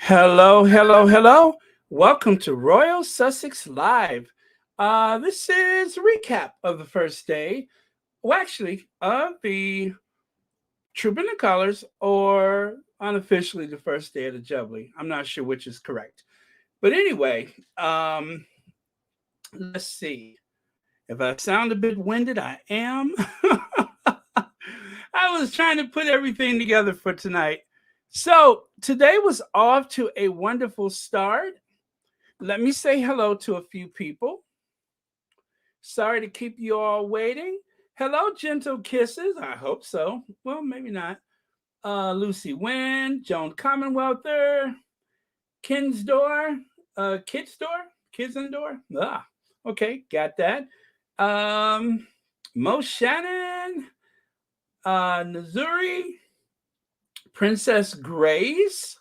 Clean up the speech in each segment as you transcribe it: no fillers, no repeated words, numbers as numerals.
Hello, hello, hello. Welcome to Royal Sussex Live. This is a recap of the first day, well, actually, of the Troop in the Colors, or unofficially the first day of the Jubilee. I'm not sure which is correct. But anyway, let's see. If I sound a bit winded, I am. I was trying to put everything together for tonight. So today was off to a wonderful start. Let me say hello to a few people. Sorry to keep you all waiting. Hello, Gentle Kisses. I hope so. Well, maybe not. Lucy Wynn, Joan Commonwealther, Kinsdor, Kidsendor. Ah, okay, got that. Mo Shannon, Missouri, Princess Grace.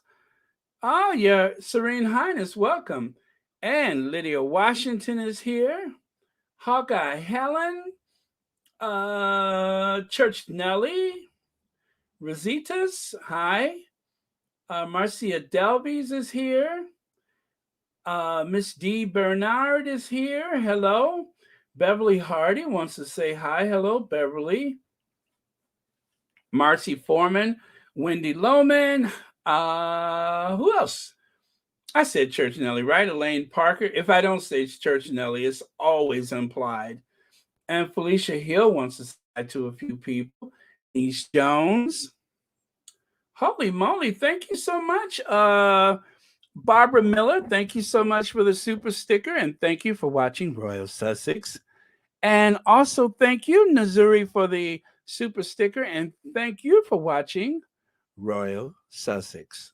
Oh, your Serene Highness, welcome. And Lydia Washington is here. Hawkeye Helen, Church Nelly, Rositas, hi. Marcia Delvies is here. Miss D. Bernard is here. Hello. Beverly Hardy wants to say hi. Hello, Beverly. Marcy Foreman, Wendy Lohman. Who else? I said Church Nelly, right? Elaine Parker. If I don't say Church Nelly, it's always implied. And Felicia Hill wants to say to a few people. East Jones. Holy moly, thank you so much. Barbara Miller, thank you so much for the super sticker, and thank you for watching Royal Sussex. And also thank you, Nazuri, for the super sticker, and thank you for watching Royal Sussex.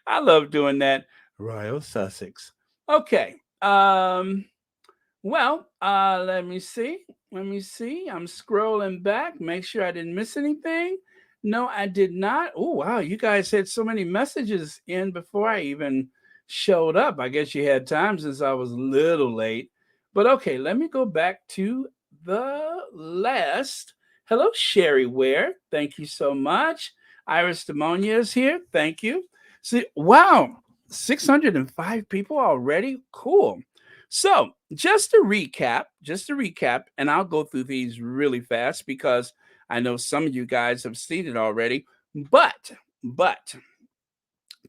I love doing that. Royal Sussex. Okay. Well, let me see. Let me see. I'm scrolling back. Make sure I didn't miss anything. No, I did not. Oh, wow. You guys had so many messages in before I even showed up. I guess you had time since I was a little late. But okay, let me go back to the list. Hello, Sherry Ware. Thank you so much. Iris Demonia is here. Thank you. See, wow, 605 people already. Cool. So, just to recap, and I'll go through these really fast because I know some of you guys have seen it already. But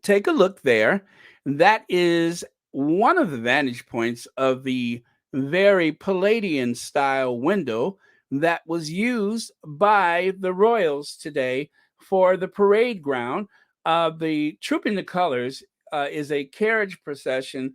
take a look there. That is one of the vantage points of the very Palladian style window that was used by the royals today for the parade ground. The Trooping the Colors is a carriage procession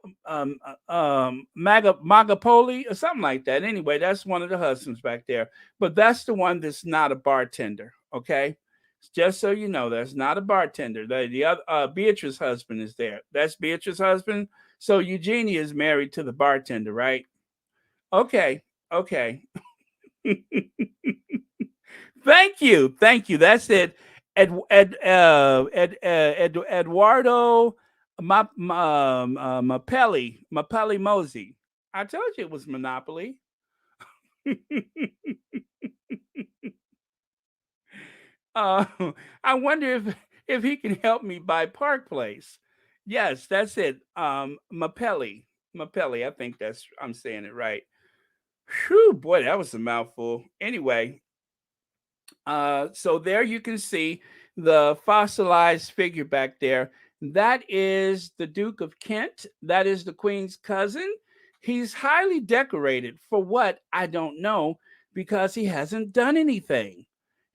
Magapoli or something like that. Anyway, that's one of the husbands back there. But that's the one that's not a bartender. Okay, just so you know, that's not a bartender. The other Beatrice's husband is there. That's Beatrice's husband. So Eugenie is married to the bartender, right? Okay, okay. Thank you. That's it. Eduardo Mapelli Mosey. I told you it was Monopoly. uh, I wonder if he can help me buy Park Place. Yes, that's it. Mapelli. I think that's I'm saying it right. Whew, boy, that was a mouthful. Anyway, so there you can see the fossilized figure back there. That is the Duke of Kent. That is the Queen's cousin. He's highly decorated for what I don't know because he hasn't done anything.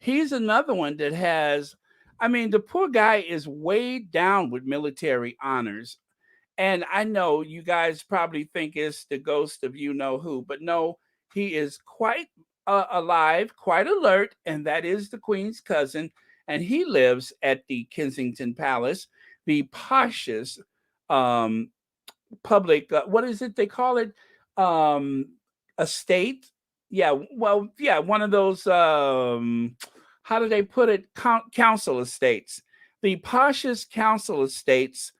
He's another one that has, I mean, the poor guy is weighed down with military honors. And I know you guys probably think it's the ghost of you know who, but no, he is quite alive, quite alert, and that is the Queen's cousin. And he lives at the Kensington Palace, the poshest um, public what is it they call it um estate, yeah, well, yeah, one of those how do they put it, council estates. The poshest council estates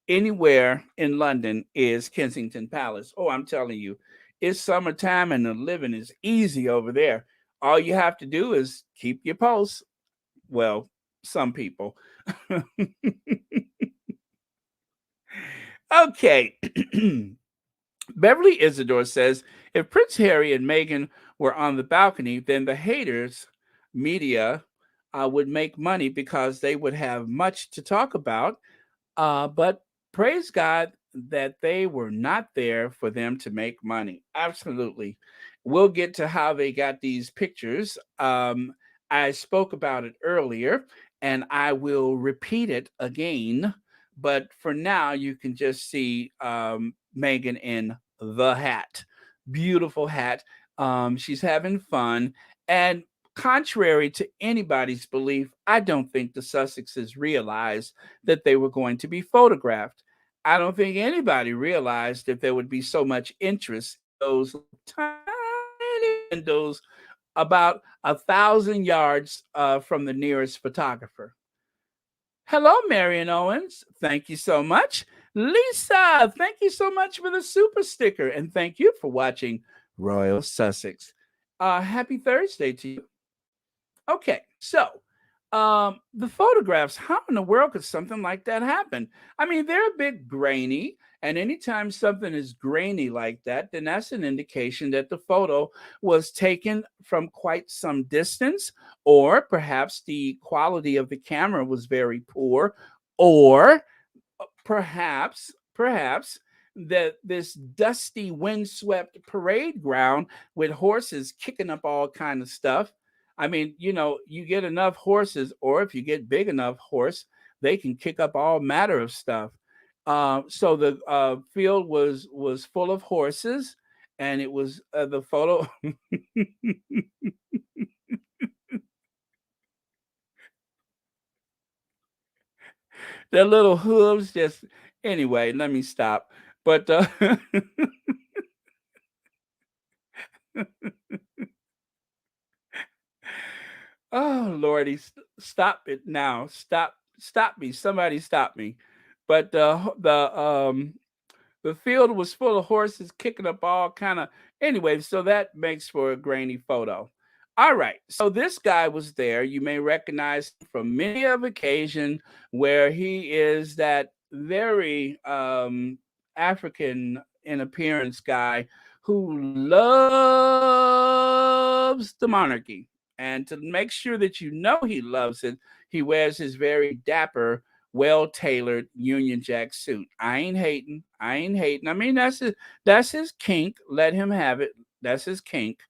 anywhere in London is Kensington Palace. Oh, I'm telling you, it's summertime and the living is easy over there. All you have to do is keep your post. Well, some people. Okay. Beverly Isidore says if Prince Harry and Meghan were on the balcony, then the haters, media, would make money because they would have much to talk about. But praise God that they were not there for them to make money. Absolutely. We'll get to how they got these pictures. I spoke about it earlier and I will repeat it again. But for now, you can just see Meghan in the hat. Beautiful hat. She's having fun. And contrary to anybody's belief, I don't think the Sussexes realized that they were going to be photographed. I don't think anybody realized that there would be so much interest in those tiny windows about 1,000 yards from the nearest photographer. Hello, Marion Owens. Thank you so much. Lisa, thank you so much for the super sticker. And thank you for watching Royal Sussex. Happy Thursday to you. Okay, so the photographs, how in the world could something like that happen? I mean, they're a bit grainy, and anytime something is grainy like that, then that's an indication that the photo was taken from quite some distance, or perhaps the quality of the camera was very poor, or perhaps that this dusty windswept parade ground with horses kicking up all kind of stuff. I mean, you know, you get enough horses, or if you get big enough horse, they can kick up all matter of stuff. So the field was full of horses, and it was the photo. Their little hooves just anyway. Let me stop. But oh lordy, stop it now. Stop me. Somebody stop me. But the field was full of horses kicking up all kind of anyway, so that makes for a grainy photo. All right. So this guy was there. You may recognize him from many of occasion where he is that very African in appearance guy who loves the monarchy. And to make sure that you know he loves it, he wears his very dapper, well tailored Union Jack suit. I ain't hating. I ain't hating. I mean, that's his kink. Let him have it. That's his kink.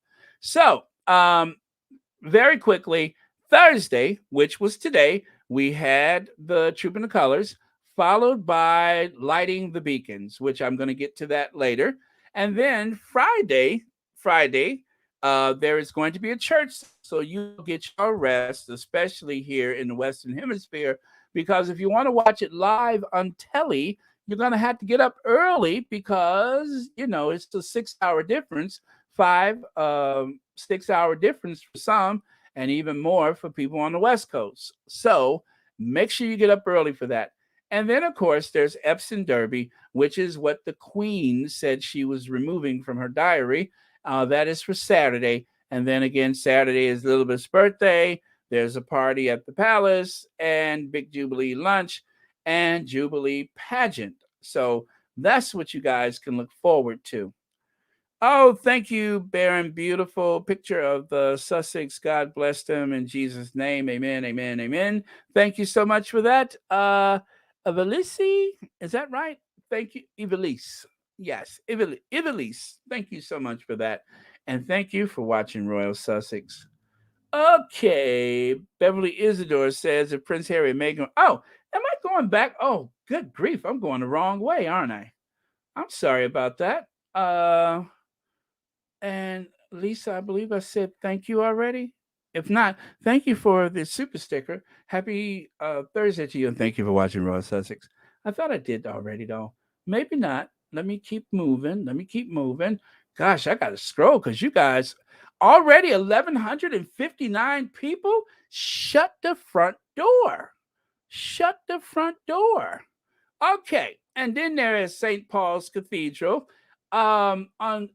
So, very quickly, Thursday, which was today, we had the Troop in the Colors. followed by lighting the beacons, which I'm going to get to that later. And then Friday, there is going to be a church, so you get your rest, especially here in the Western Hemisphere, because if you want to watch it live on telly, you're going to have to get up early because it's a 6 hour difference, 6 hour difference for some, and even more for people on the West Coast. So make sure you get up early for that. And then, of course, there's Epsom Derby, which is what the Queen said she was removing from her diary. That is for Saturday. And then again, Saturday is Elizabeth's birthday. There's a party at the palace and big Jubilee lunch and Jubilee pageant. So that's what you guys can look forward to. Oh, thank you, Baron. Beautiful picture of the Sussex. God bless them in Jesus' name. Amen, amen, amen. Thank you so much for that. Evelisi, is that right? Thank you, Evelise. Yes, Evelise. Thank you so much for that. And thank you for watching Royal Sussex. Okay, Beverly Isidore says if Prince Harry and Meghan. Oh, am I going back? Oh, good grief. I'm going the wrong way, aren't I? I'm sorry about that. And Lisa, I believe I said thank you already. If not, thank you for the super sticker. Happy Thursday to you, and thank you for watching Royal Sussex. I thought I did already, though. Maybe not. Let me keep moving. Gosh, I got to scroll because you guys already 1,159 people. Shut the front door. Shut the front door. Okay, and then there is St. Paul's Cathedral. On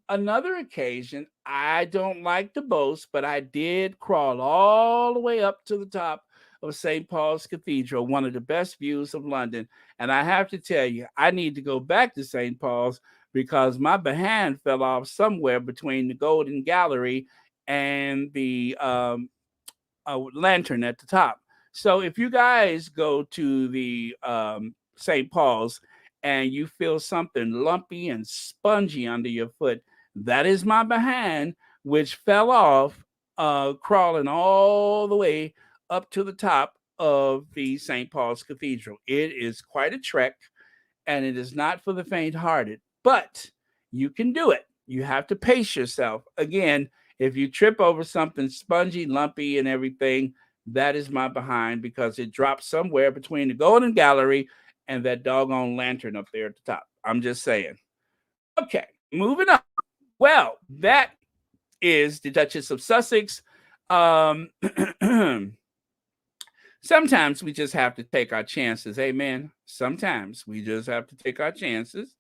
another occasion, I don't like to boast, but I did crawl all the way up to the top of St. Paul's Cathedral, one of the best views of London. And I have to tell you, I need to go back to St. Paul's because my behind fell off somewhere between the Golden Gallery and the lantern at the top. So if you guys go to the St. Paul's and you feel something lumpy and spongy under your foot, that is my behind, which fell off, crawling all the way up to the top of the St. Paul's Cathedral. It is quite a trek, and it is not for the faint-hearted, but you can do it. You have to pace yourself. Again, if you trip over something spongy, lumpy, and everything, that is my behind because it drops somewhere between the Golden Gallery and that doggone lantern up there at the top. I'm just saying. Okay, moving on. Well, that is the Duchess of Sussex. Sometimes we just have to take our chances. Amen. Sometimes we just have to take our chances.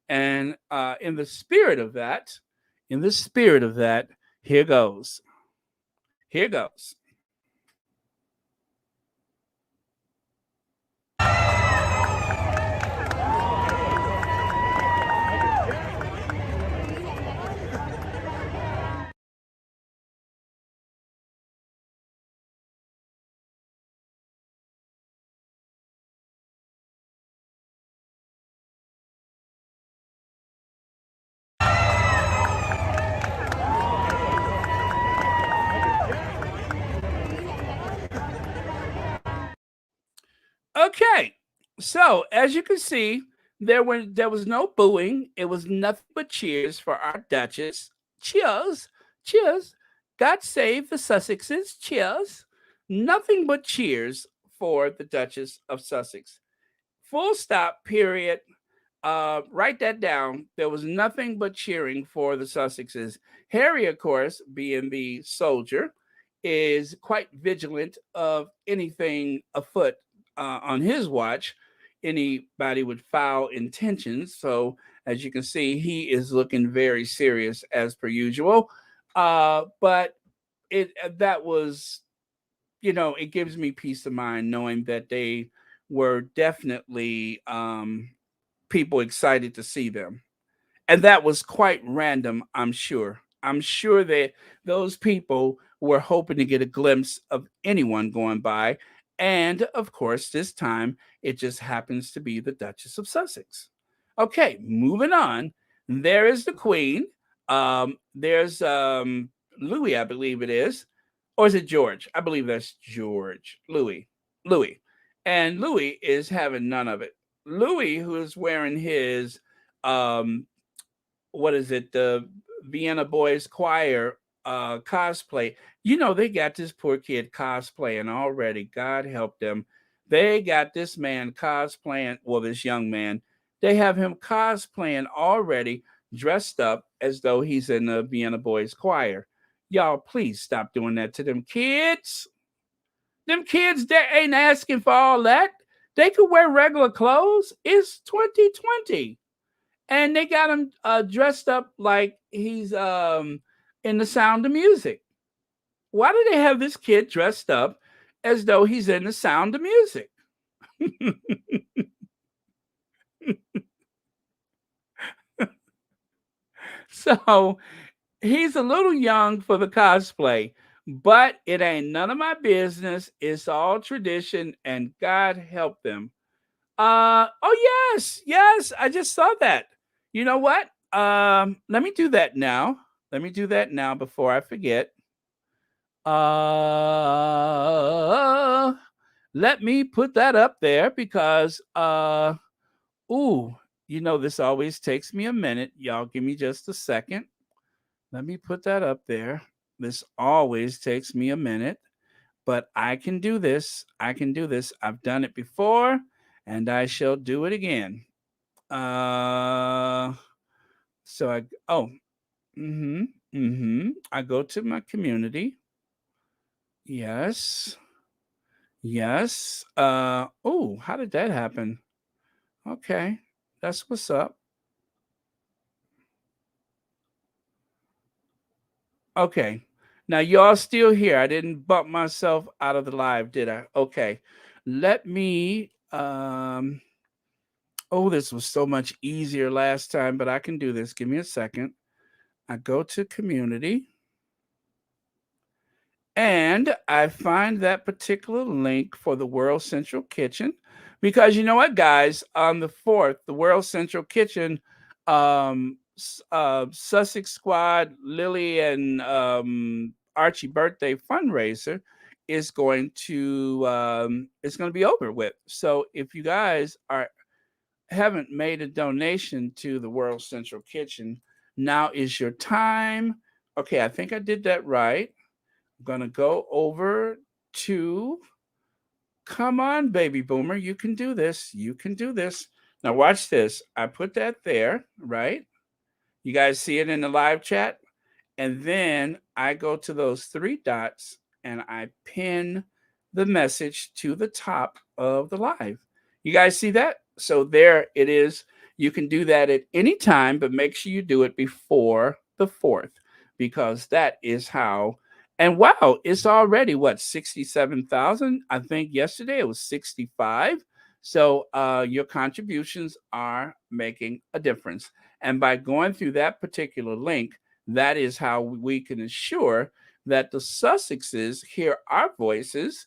And in the spirit of that, here goes. Here goes. Okay, so as you can see, there was no booing. It was nothing but cheers for our Duchess. Cheers, cheers. God save the Sussexes. Cheers. Nothing but cheers for the Duchess of Sussex. Full stop. Period. Write that down. There was nothing but cheering for the Sussexes. Harry, of course, being the soldier, is quite vigilant of anything afoot on his watch, anybody with foul intentions. So, as you can see, he is looking very serious as per usual. But that was, it gives me peace of mind knowing that they were definitely people excited to see them. And that was quite random, I'm sure. I'm sure that those people were hoping to get a glimpse of anyone going by. And of course, this time it just happens to be the Duchess of Sussex. Okay, moving on. There is the Queen. There's Louis, I believe it is. Or is it George? I believe that's George. Louis. And Louis is having none of it. Louis, who is wearing his um what is it, the Vienna Boys Choir cosplay. You know, they got this poor kid cosplaying already. God help them. They got this man cosplaying, well, this young man, they have him cosplaying already, dressed up as though he's in the Vienna Boys Choir. Y'all, please stop doing that to them kids. Them kids, they ain't asking for all that. They could wear regular clothes. It's 2020, and they got him dressed up like he's in The Sound of Music. Why do they have this kid dressed up as though he's in The Sound of Music? So he's a little young for the cosplay, but it ain't none of my business. It's all tradition, and God help them. Oh yes, yes, I just saw that. You know what? Let me do that now. Let me do that now before I forget. Uh, Let me put that up there because ooh, you know this always takes me a minute. Y'all give me just a second. Let me put that up there. This always takes me a minute, but I can do this. I can do this. I've done it before and I shall do it again. Uh so I oh, mhm. Mhm. I go to my community. Yes. Yes. Oh, how did that happen? Okay. That's what's up. Okay. Now y'all still here. I didn't bump myself out of the live, did I? Okay. Let me oh, this was so much easier last time, but I can do this. Give me a second. I go to community and I find that particular link for the World Central Kitchen because you know what, guys? On the 4th, the World Central Kitchen, Sussex Squad, Lily, and Archie birthday fundraiser is going to it's going to be over with. So if you guys are haven't made a donation to the World Central Kitchen, now is your time. Okay, I think I did that right. I'm gonna go over to come on, baby boomer. You can do this. You can do this. Now watch this. I put that there, right? You guys see it in the live chat? And then I go to those three dots and I pin the message to the top of the live. You guys see that? So there it is. You can do that at any time, but make sure you do it before the 4th because that is how. And wow, it's already what, 67,000? I think yesterday it was 65. So your contributions are making a difference. And by going through that particular link, that is how we can ensure that the Sussexes hear our voices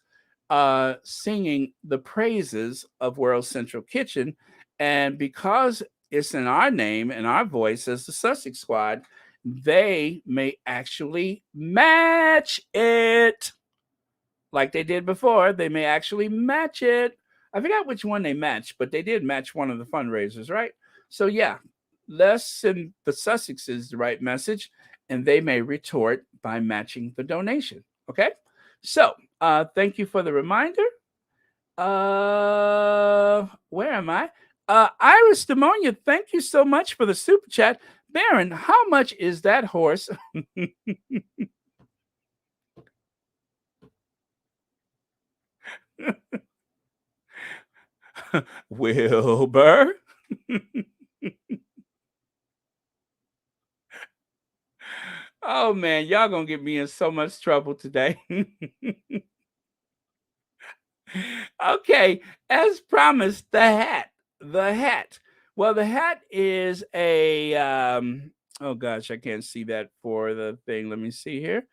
singing the praises of World Central Kitchen. And because it's in our name and our voice as the Sussex Squad, they may actually match it like they did before. They may actually match it. I forgot which one they matched, but they did match one of the fundraisers, right? So yeah, let's send the Sussexes the right message, and they may retort by matching the donation. Okay, so thank you for the reminder. Where am I? Iris Demonia, thank you so much for the super chat. Baron, how much is that horse? Wilbur. Oh man, y'all gonna get me in so much trouble today. Okay, as promised, the hat. The hat. Well, the hat is a oh gosh, I can't see that for the thing. Let me see here.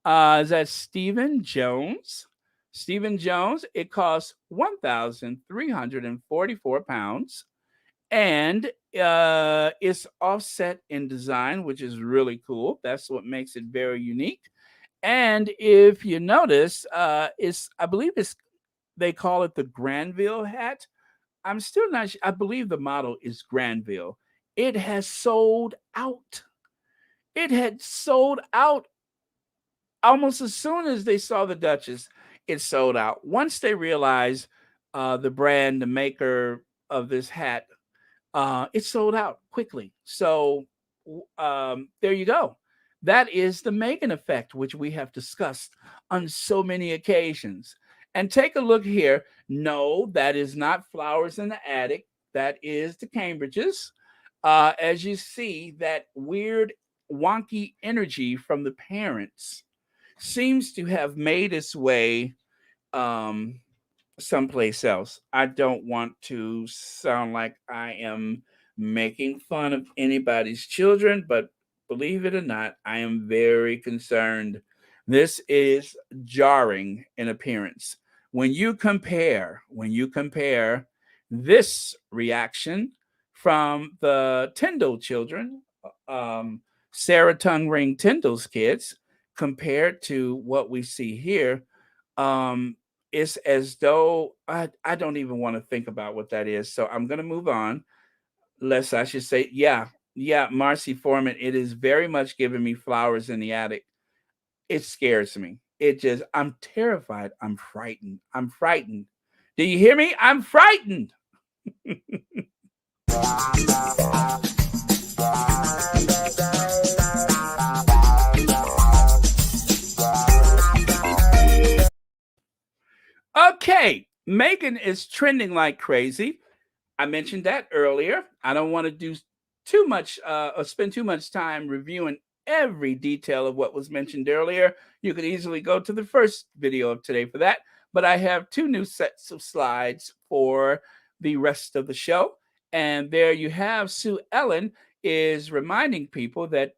Is that Stephen Jones? Stephen Jones, it costs £1,344 and it's offset in design, which is really cool. That's what makes it very unique. And if you notice, it's I believe it's they call it the Granville hat. I'm still not. I believe the model is Granville. It has sold out. It had sold out almost as soon as they saw the Duchess. It sold out. Once they realized the brand, the maker of this hat, it sold out quickly. So there you go. That is the Meghan effect, which we have discussed on so many occasions. And take a look here. No, that is not Flowers in the Attic. That is the Cambridges. As you see, that weird, wonky energy from the parents seems to have made its way um, someplace else. I don't want to sound like I am making fun of anybody's children, but believe it or not, I am very concerned. This is jarring in appearance. When you compare this reaction from the Tyndall children, Sarah Tongue Ring Tyndall's kids, compared to what we see here, um, it's as though I don't even want to think about what that is. So I'm going to move on. Lest I should say, yeah, yeah, Marcy Foreman, it is very much giving me Flowers in the Attic. It scares me. It just, I'm terrified. I'm frightened. I'm frightened. Do you hear me? I'm frightened. Okay, Meghan is trending like crazy. I mentioned that earlier. I don't want to do too much or spend too much time reviewing every detail of what was mentioned earlier. You could easily go to the first video of today for that. But I have two new sets of slides for the rest of the show. And there you have Sue Ellen is reminding people that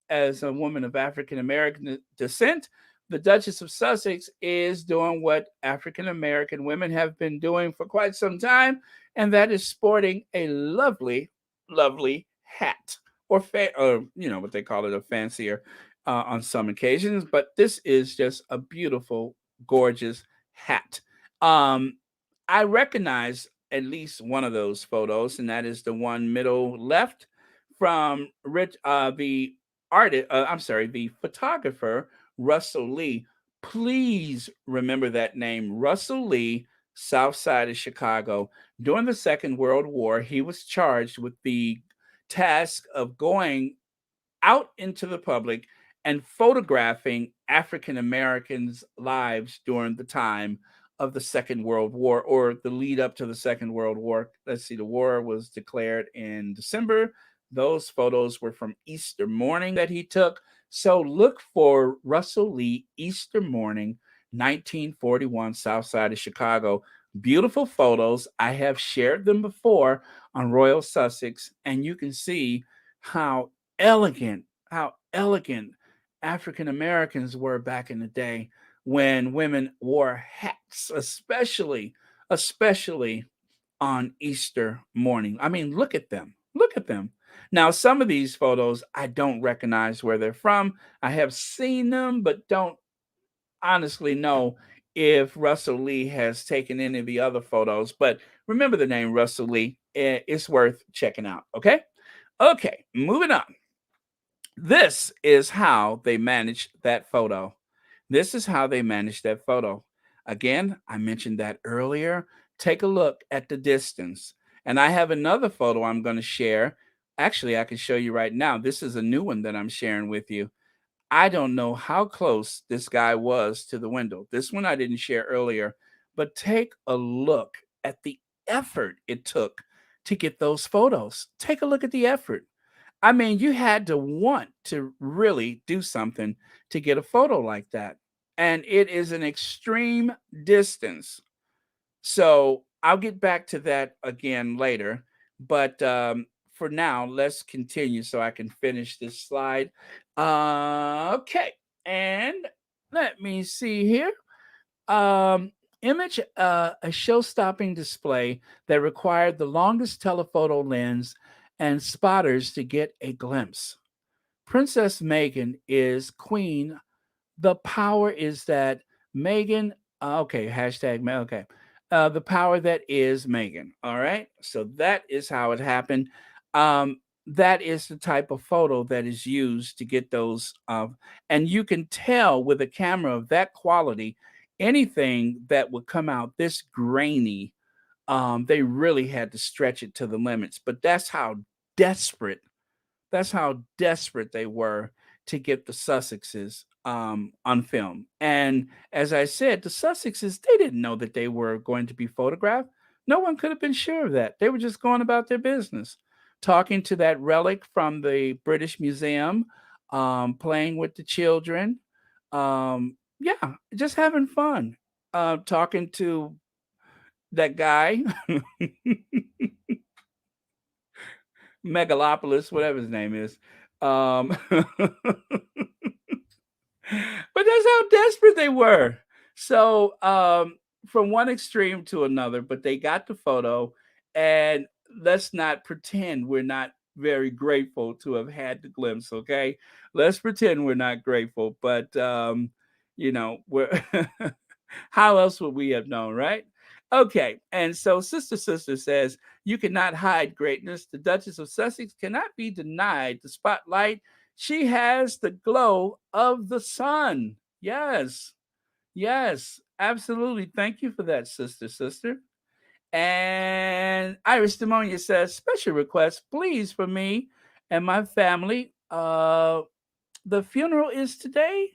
as a woman of African American descent, the Duchess of Sussex is doing what African American women have been doing for quite some time, and that is sporting a lovely, lovely hat, or what they call it, a fancier on some occasions. But this is just a beautiful, gorgeous hat. Um, I recognize at least one of those photos, and that is the one middle left from the artist. I'm sorry, the photographer Russell Lee. Please remember that name, Russell Lee, South Side of Chicago. During the Second World War, he was charged with the task of going out into the public and photographing African Americans' lives during the time of the Second World War, or the lead up to the Second World War. Let's see, the war was declared in December. Those photos were from Easter morning that he took. So look for Russell Lee, Easter morning, 1941, South Side of Chicago. Beautiful photos. I have shared them before on Royal Sussex, and you can see how elegant African Americans were back in the day when women wore hats, especially on Easter morning. I mean, look at them. Look at them. Now, some of these photos I don't recognize where they're from. I have seen them, but don't honestly know if Russell Lee has taken any of the other photos. But remember the name Russell Lee. It's worth checking out. Okay. Okay. Moving on. This is how they managed that photo. This is how they managed that photo. Again, I mentioned that earlier. Take a look at the distance. And I have another photo I'm going to share. Actually, I can show you right now. This is a new one that I'm sharing with you. I don't know how close this guy was to the window. This one I didn't share earlier, but take a look at the effort it took to get those photos. Take a look at the effort. I mean, you had to want to really do something to get a photo like that. And it is an extreme distance. So I'll get back to that again later. But for now, let's continue so I can finish this slide. Okay. And let me see here. Image a show-stopping display that required the longest telephoto lens and spotters to get a glimpse. Princess Meghan is queen. The power is that Meghan, okay, hashtag, okay. the power that is Meghan. All right. So that is how it happened. Um, that is the type of photo that is used to get those. And you can tell with a camera of that quality, anything that would come out this grainy, they really had to stretch it to the limits. But desperate that's how desperate they were to get the Sussexes on film. And as I said, the Sussexes, they didn't know that they were going to be photographed. No one could have been sure of that. They were just going about their business, talking to that relic from the British Museum, playing with the children. Yeah, just having fun. Talking to that guy, Megalopolis, whatever his name is. But that's how desperate they were. So from one extreme to another, but they got the photo, and let's not pretend we're not very grateful to have had the glimpse. Okay, let's pretend we're not grateful, but we're how else would we have known, right? Okay, and so Sister says, you cannot hide greatness. The Duchess of Sussex cannot be denied the spotlight. She has the glow of the sun. Yes, yes, absolutely. Thank you for that, Sister. And Iris Demonia says, special request, please, for me and my family. The funeral is today.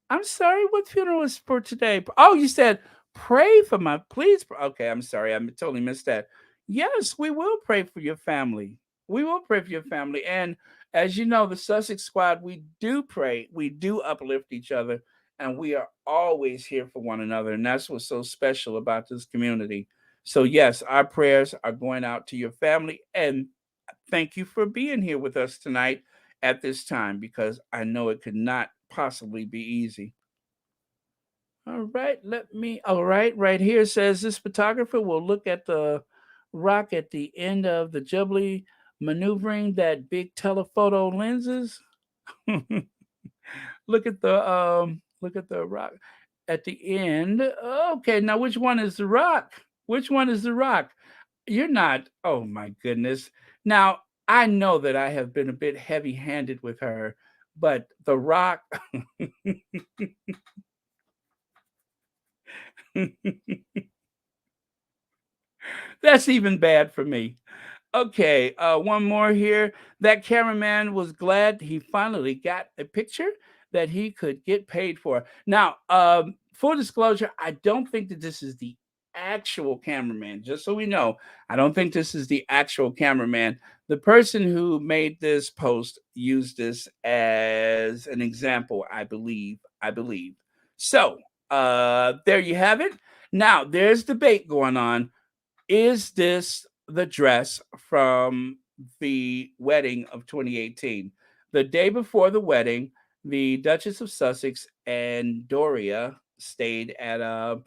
I'm sorry, what funeral is for today? Oh, you said pray for my please. Okay, I'm sorry. I totally missed that. Yes, we will pray for your family. We will pray for your family. And as you know, the Sussex squad, we do pray, we do uplift each other, and we are always here for one another. And that's what's so special about this community. So, yes, our prayers are going out to your family. And thank you for being here with us tonight at this time because I know it could not possibly be easy. All right, right here says this photographer will look at the rock at the end of the Jubilee, maneuvering that big telephoto lenses. Look at the rock at the end. Okay, now which one is the rock? Which one is the rock? You're not. Oh my goodness. Now, I know that I have been a bit heavy-handed with her, but the rock that's even bad for me. Okay, one more here. That cameraman was glad he finally got a picture that he could get paid for. Now, full disclosure, I don't think that this is the actual cameraman. Just so we know, I don't think this is the actual cameraman. The person who made this post used this as an example, I believe. I believe. So, there you have it. Now, there's debate going on. Is this the dress from the wedding of 2018? The day before the wedding, the Duchess of Sussex and Doria stayed at a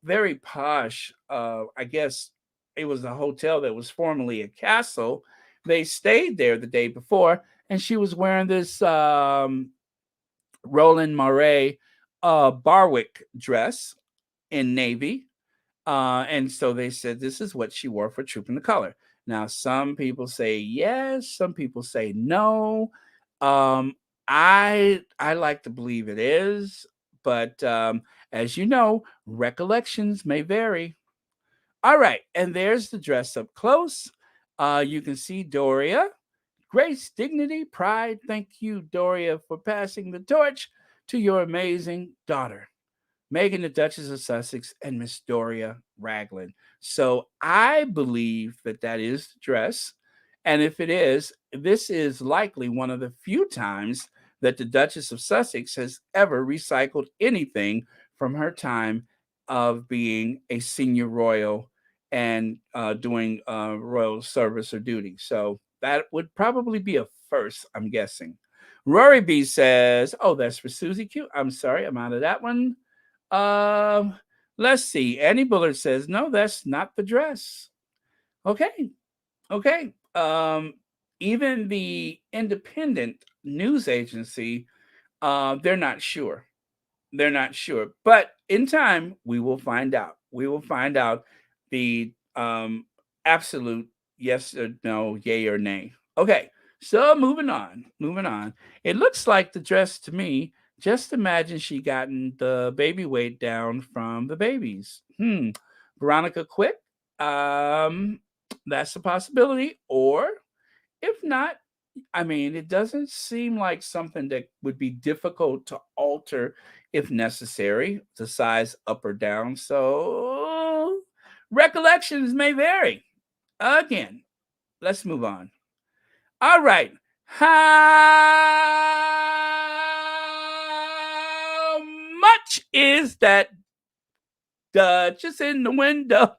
very posh, I guess it was a hotel that was formerly a castle. They stayed there the day before, and she was wearing this Roland Mouret Barwick dress in navy, and so they said this is what she wore for Trooping the Color. Now, some people say yes, some people say no. Um, I like to believe it is, but as you know, recollections may vary. All right, and there's the dress up close. You can see Doria. Grace, dignity, pride. Thank you, Doria, for passing the torch to your amazing daughter. Meghan, the Duchess of Sussex, and Miss Doria Raglan. So I believe that that is the dress. And if it is, this is likely one of the few times that the Duchess of Sussex has ever recycled anything from her time of being a senior royal and doing royal service or duty. So that would probably be a first, I'm guessing. Rory B says, oh, that's for Susie Q. I'm sorry, I'm out of that one. Um, let's see. Annie Bullard says, no, that's not the dress. Okay. Okay. Even the independent news agency, they're not sure. They're not sure. But in time, we will find out. We will find out the absolute yes or no, yay or nay. Okay, so moving on, moving on. It looks like the dress to me. Just imagine she gotten the baby weight down from the babies. Veronica Quick. Um, that's a possibility. Or if not, I mean, it doesn't seem like something that would be difficult to alter if necessary, the size up or down. So recollections may vary. Again, let's move on. All right. How much is that Duchess in the window?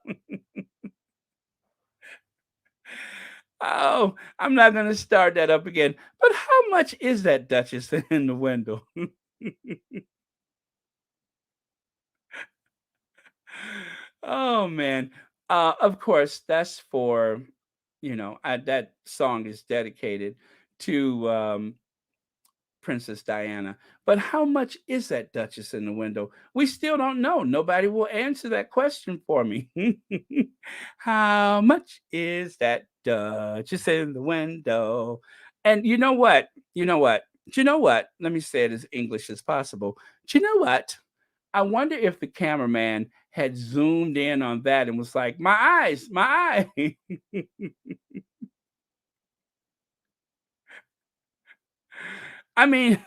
Oh, I'm not going to start that up again. But how much is that Duchess in the window? Oh man. Of course, that's for, that song is dedicated to Princess Diana. But how much is that Duchess in the window? We still don't know. Nobody will answer that question for me. How much is that Duchess in the window? And you know what? You know what? Do you know what? Let me say it as English as possible. Do you know what? I wonder if the cameraman had zoomed in on that and was like, "My eyes, my eye." I mean,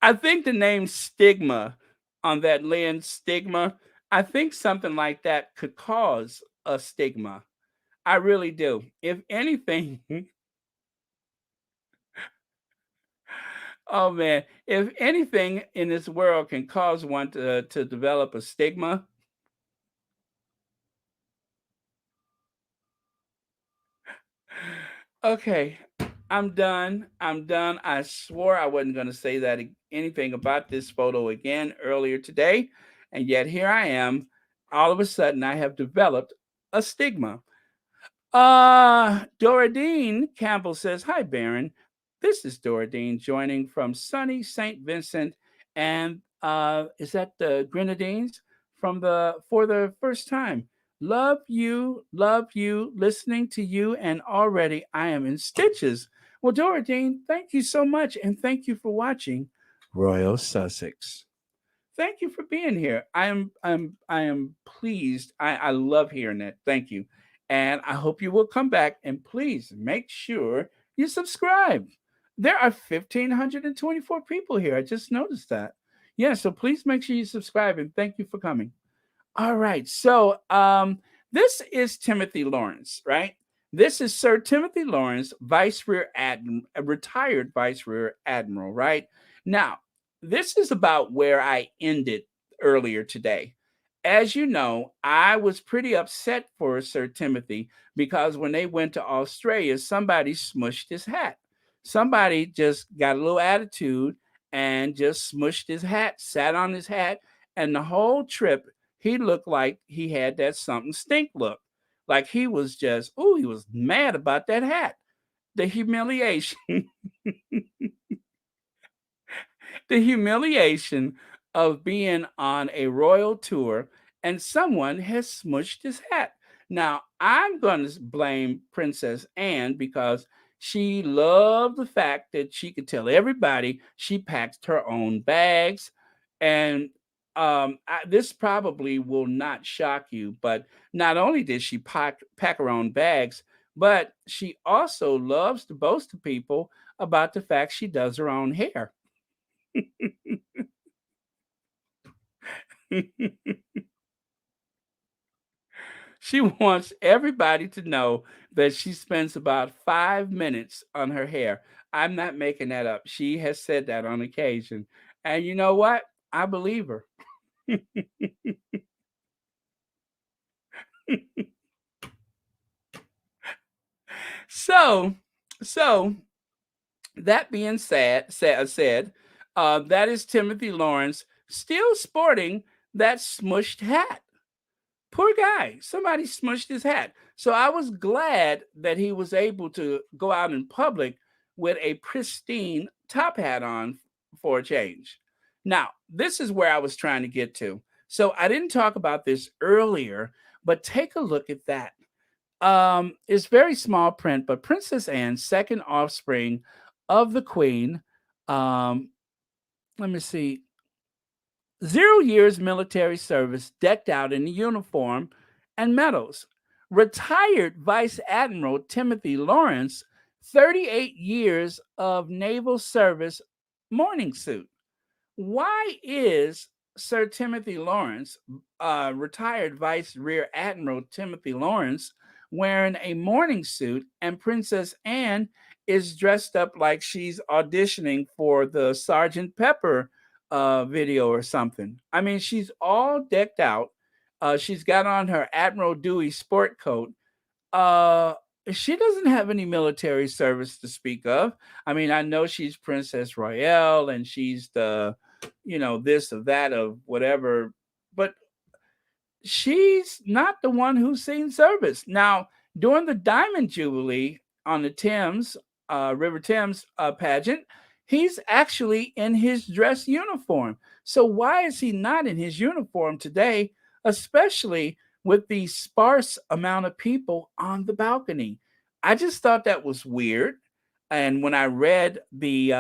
I think the name stigma on that lens, stigma, I think something like that could cause a stigma. I really do. If anything, oh man, if anything in this world can cause one to develop a stigma, okay, I'm done. I'm done. I swore I wasn't going to say that anything about this photo again earlier today, and yet here I am. All of a sudden, I have developed a stigma. Doradine Campbell says, "Hi, Baron. This is Doradine joining from sunny St. Vincent, and is that the Grenadines from the for the first time. Love you, listening to you, and already I am in stitches." Well, Doradine, thank you so much, and thank you for watching Royal Sussex. Thank you for being here. I am pleased. I love hearing that. Thank you. And I hope you will come back and please make sure you subscribe. There are 1,524 people here. I just noticed that. Yeah, so please make sure you subscribe and thank you for coming. All right. So this is Timothy Lawrence, right? This is Sir Timothy Lawrence, Vice Rear Admiral, a retired Vice Rear Admiral, right? Now, this is about where I ended earlier today. As you know, I was pretty upset for Sir Timothy because when they went to Australia, somebody smushed his hat. Somebody just got a little attitude and just smushed his hat, sat on his hat, and the whole trip he looked like he had that something stink look. Like he was just, oh, he was mad about that hat. The humiliation, the humiliation of being on a royal tour and someone has smushed his hat. Now, I'm going to blame Princess Anne because she loved the fact that she could tell everybody she packed her own bags. And this probably will not shock you, but not only did she pack her own bags, but she also loves to boast to people about the fact she does her own hair. She wants everybody to know that she spends about 5 minutes on her hair. I'm not making that up. She has said that on occasion. And you know what? I believe her. so, so that being said, that is Timothy Lawrence still sporting that smushed hat. Poor guy. Somebody smushed his hat. So I was glad that he was able to go out in public with a pristine top hat on for a change. Now, this is where I was trying to get to. So I didn't talk about this earlier, but take a look at that. It's very small print, but Princess Anne, second offspring of the Queen. Um, let me see. 0 years military service, decked out in the uniform and medals. Retired Vice Admiral Timothy Laurence, 38 years of naval service, mourning suit. Why is Sir Timothy Laurence, retired Vice Rear Admiral Timothy Laurence, wearing a morning suit, and Princess Anne is dressed up like she's auditioning for the Sergeant Pepper video or something? I mean, she's all decked out. She's got on her Admiral Dewey sport coat. uh she doesn't have any military service to speak of. I mean, I know she's Princess Royale and she's the, this or that of whatever, but she's not the one who's seen service. Now, during the Diamond Jubilee on the Thames, River Thames pageant, he's actually in his dress uniform. So why is he not in his uniform today, especially with the sparse amount of people on the balcony? I just thought that was weird. And when I read the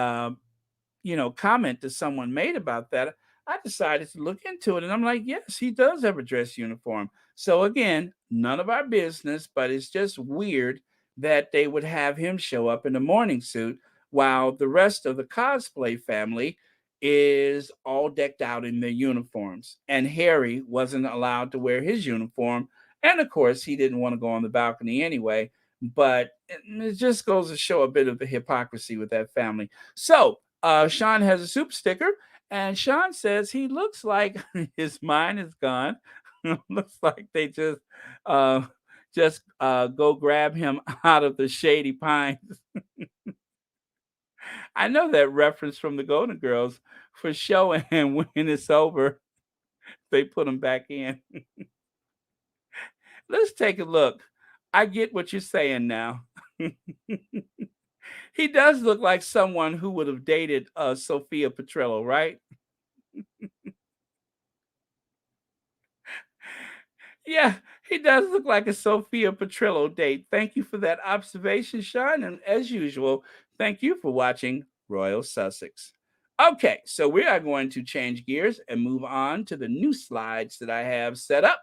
comment that someone made about that, I decided to look into it. And I'm like, yes, he does have a dress uniform. So again, none of our business, but it's just weird that they would have him show up in the morning suit while the rest of the cosplay family is all decked out in their uniforms. And Harry wasn't allowed to wear his uniform. And of course, he didn't want to go on the balcony anyway. But it just goes to show a bit of the hypocrisy with that family. So Sean has a soup sticker, and Sean says he looks like his mind is gone. Looks like they uh, just go grab him out of the shady pines. I know that reference from the Golden Girls for sure. And when it's over, they put him back in. Let's take a look. I get what you're saying now. He does look like someone who would have dated Sophia Petrello, right? Yeah, he does look like a Sophia Petrillo date. Thank you for that observation, Sean. And as usual, thank you for watching Royal Sussex. Okay, so we are going to change gears and move on to the new slides that I have set up.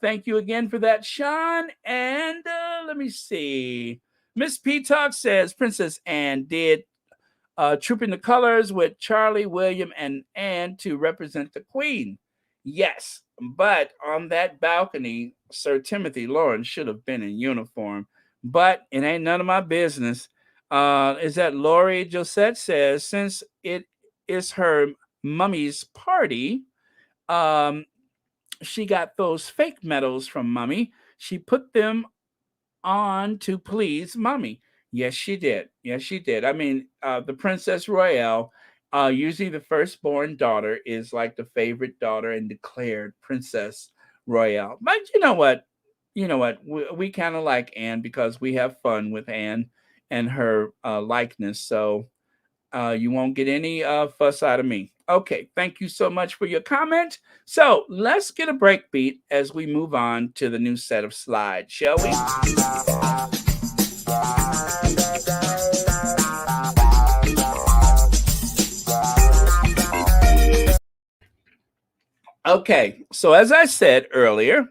Thank you again for that, Sean. And let me see. Miss P Talk says Princess Anne did trooping the colors with Charlie, William, and Anne to represent the Queen. Yes, but on that balcony, Sir Timothy Laurence should have been in uniform. But it ain't none of my business. Is that Lori Josette says, since it is her mummy's party, um, she got those fake medals from mummy. She put them on to please mommy. Yes, she did. Yes, she did. I mean, the Princess Royale, usually the firstborn daughter is like the favorite daughter and declared Princess Royale. But you know what? We kind of like Anne because we have fun with Anne and her likeness. So you won't get any fuss out of me. Okay, thank you so much for your comment. So let's get a break beat as we move on to the new set of slides, shall we? Okay, so as I said earlier,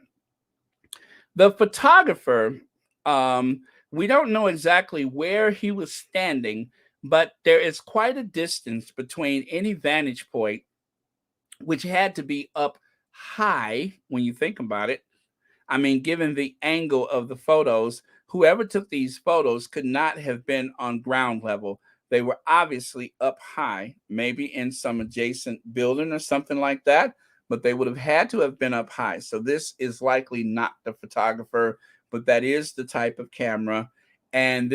the photographer, we don't know exactly where he was standing, but there is quite a distance between any vantage point, which had to be up high when you think about it. I mean, given the angle of the photos, whoever took these photos could not have been on ground level. They were obviously up high, maybe in some adjacent building or something like that, but they would have had to have been up high. So this is likely not the photographer, but that is the type of camera. And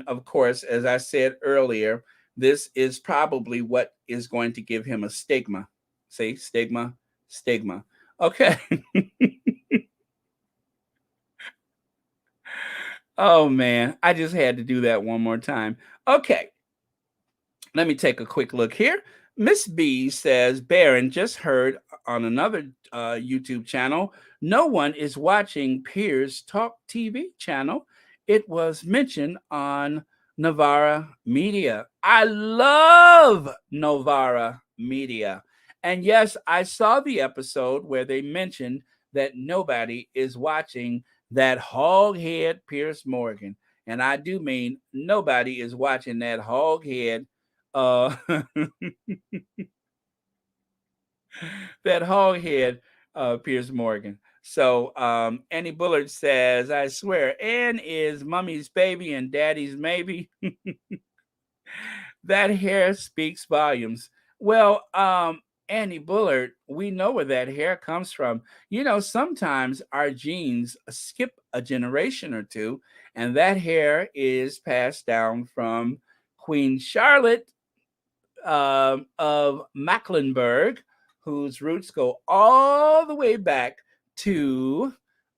of course, as I said earlier, this is probably what is going to give him a stigma. See, stigma, stigma. Okay. Oh man, I just had to do that one more time. Okay. Let me take a quick look here. Miss B says, Baron just heard on another YouTube channel, no one is watching Piers Talk TV channel. It was mentioned on Novara Media. I love Novara Media. And yes, I saw the episode where they mentioned that nobody is watching that hoghead Piers Morgan. And I do mean nobody is watching that hoghead uh that hoghead Piers Morgan. So Annie Bullard says, I swear, Anne is mummy's baby and daddy's maybe. That hair speaks volumes. Well, Annie Bullard, we know where that hair comes from. You know, sometimes our genes skip a generation or two, and that hair is passed down from Queen Charlotte of Mecklenburg, whose roots go all the way back to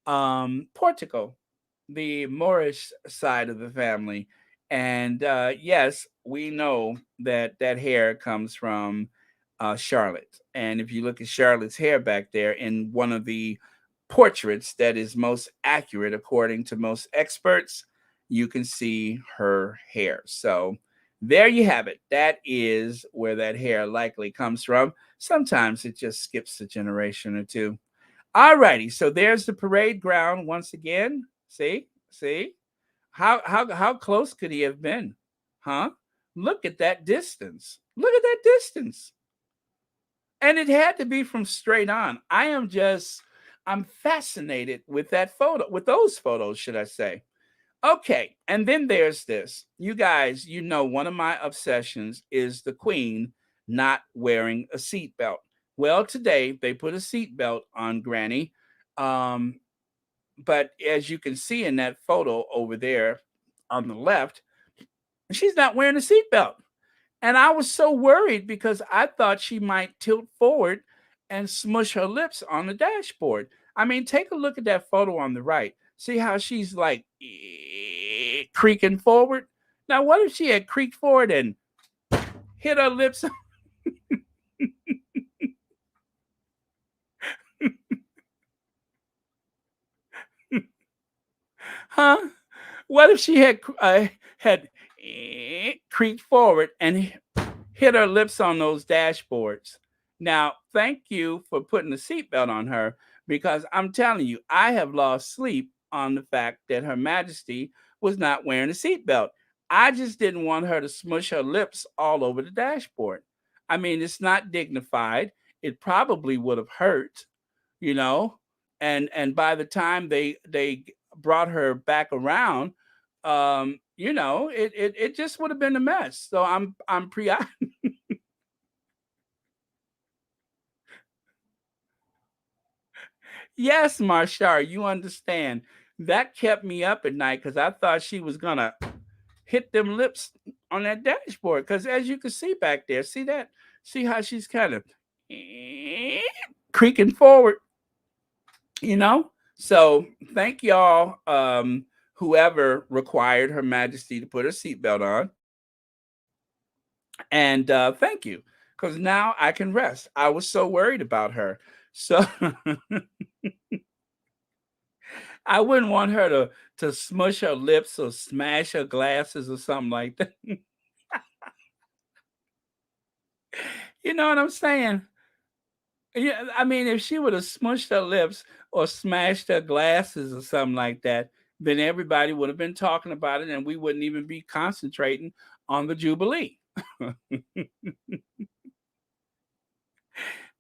Portugal, the Moorish side of the family. And yes, we know that that hair comes from Charlotte. And if you look at Charlotte's hair back there in one of the portraits that is most accurate according to most experts, you can see her hair. So there you have it. That is where that hair likely comes from. Sometimes it just skips a generation or two. All righty. So there's the parade ground once again. See? How close could he have been? Huh? Look at that distance. Look at that distance. And it had to be from straight on. I'm fascinated with that photo, with those photos, should I say. Okay, and then there's this. You guys, you know, one of my obsessions is the Queen not wearing a seatbelt. Well, today they put a seatbelt on Granny, um, but as you can see in that photo over there on the left, she's not wearing a seatbelt. And I was so worried because I thought she might tilt forward and smush her lips on the dashboard. I mean, take a look at that photo on the right. See how she's like creaking forward? Now, what if she had creaked forward and hit her lips? Huh? What if she had creaked forward and hit her lips on those dashboards? Now, thank you for putting the seatbelt on her because I'm telling you, I have lost sleep on the fact that Her Majesty was not wearing a seatbelt. I just didn't want her to smush her lips all over the dashboard. I mean, it's not dignified. It probably would have hurt, you know. And by the time they brought her back around, it just would have been a mess. So I'm pre Yes, Marshar, you understand. That kept me up at night because I thought she was gonna hit them lips on that dashboard. Because as you can see back there, see that? See how she's kind of creaking forward, you know? So thank y'all, whoever required Her Majesty to put her seatbelt on. And thank you. Because now I can rest. I was so worried about her. So I wouldn't want her to smush her lips or smash her glasses or something like that. You know what I'm saying? Yeah, I mean, if she would have smushed her lips or smashed her glasses or something like that, then everybody would have been talking about it and we wouldn't even be concentrating on the Jubilee.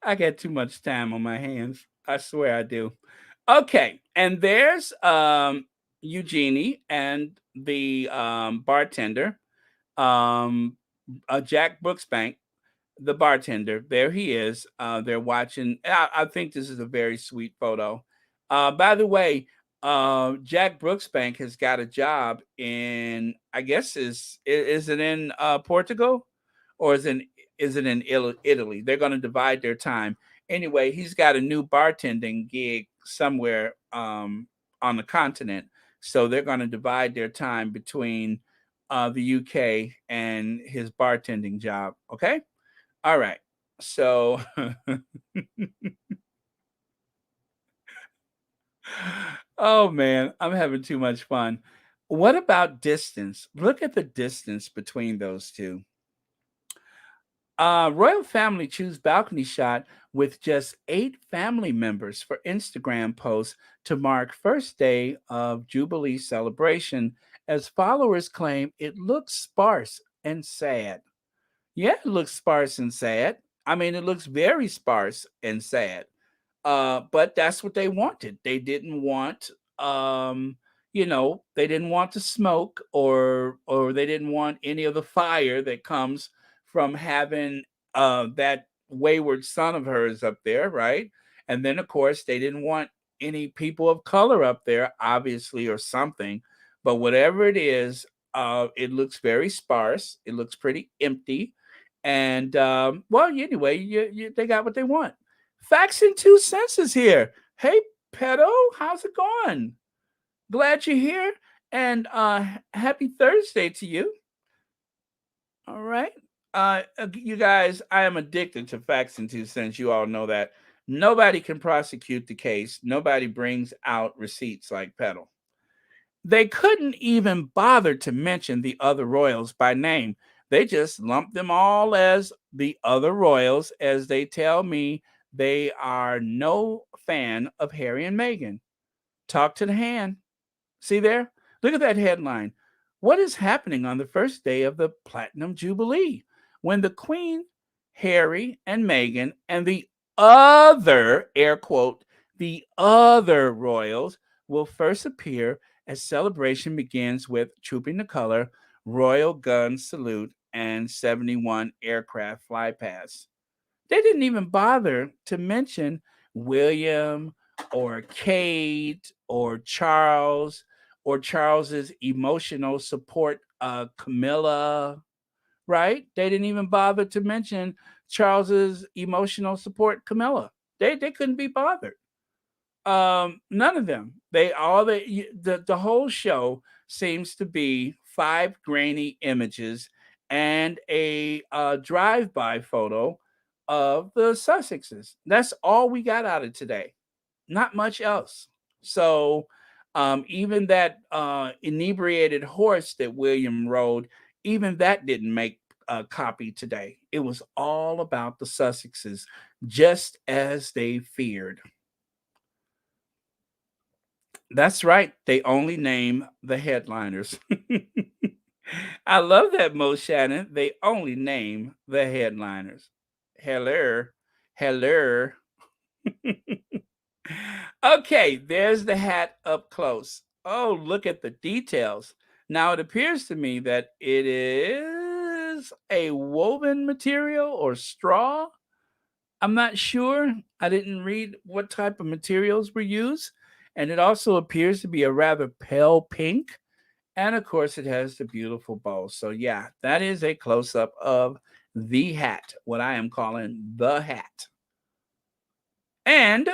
I got too much time on my hands. I swear I do. Okay, and there's Eugenie and the bartender, um, Jack Brooksbank, the bartender. There he is. They're watching. I think this is a very sweet photo. By the way, Jack Brooksbank has got a job in. I guess is it in Portugal, or is it in Italy? They're going to divide their time. Anyway, he's got a new bartending gig somewhere on the continent, so they're going to divide their time between the UK and his bartending job. Okay. All right. So, oh man, I'm having too much fun. What about distance? Look at the distance between those two. Royal family choose balcony shot with just 8 family members for Instagram post to mark first day of Jubilee celebration as followers claim it looks sparse and sad. Yeah, it looks sparse and sad. I mean, it looks very sparse and sad. But that's what they wanted. They didn't want, um, they didn't want the smoke, or they didn't want any of the fire that comes from having that wayward son of hers up there, right? And then, of course, they didn't want any people of color up there, obviously, or something. But whatever it is, it looks very sparse. It looks pretty empty. And well, anyway, they got what they want. Facts and two senses here. Hey, pedo, how's it going? Glad you're here, and happy Thursday to you. All right, you guys, I am addicted to facts and two cents. You all know that. Nobody can prosecute the case. Nobody brings out receipts like pedo. They couldn't even bother to mention the other royals by name. They just lumped them all as the other royals, as they tell me they are no fan of Harry and Meghan. Talk to the hand. See there? Look at that headline. What is happening on the first day of the Platinum Jubilee when the Queen, Harry, and Meghan, and the other, air quote, the other royals will first appear as celebration begins with Trooping the Color, Royal Gun Salute, and 71 aircraft flypast? They didn't even bother to mention William or Kate or Charles or Charles's emotional support, Camilla, right? They didn't even bother to mention Charles's emotional support, Camilla. They couldn't be bothered. None of them. The whole show seems to be 5 grainy images and a drive-by photo of the Sussexes. That's all we got out of today. Not much else. So even that inebriated horse that William rode, even that didn't make a copy today. It was all about the Sussexes, just as they feared. That's right. They only name the headliners. I love that, Mo Shannon. They only name the headliners. Hello. Hello. Okay, there's the hat up close. Oh, look at the details. Now, it appears to me that it is a woven material or straw. I'm not sure. I didn't read what type of materials were used. And it also appears to be a rather pale pink. And of course, it has the beautiful bow. So, yeah, that is a close up of the hat, what I am calling the hat. And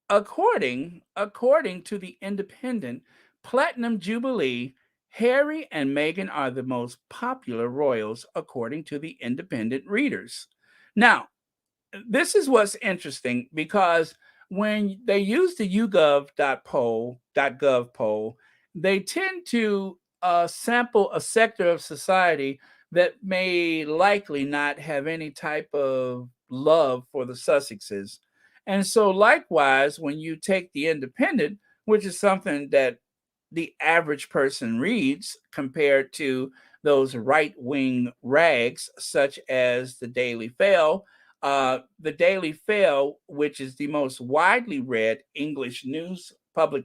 according to the Independent, Platinum Jubilee, Harry and Meghan are the most popular royals according to the Independent readers. Now, this is what's interesting because when they use the YouGov poll, they tend to sample a sector of society that may likely not have any type of love for the Sussexes. And so, likewise, when you take the Independent, which is something that the average person reads compared to those right wing rags such as the Daily Fail. The Daily Fail, which is the most widely read English newspaper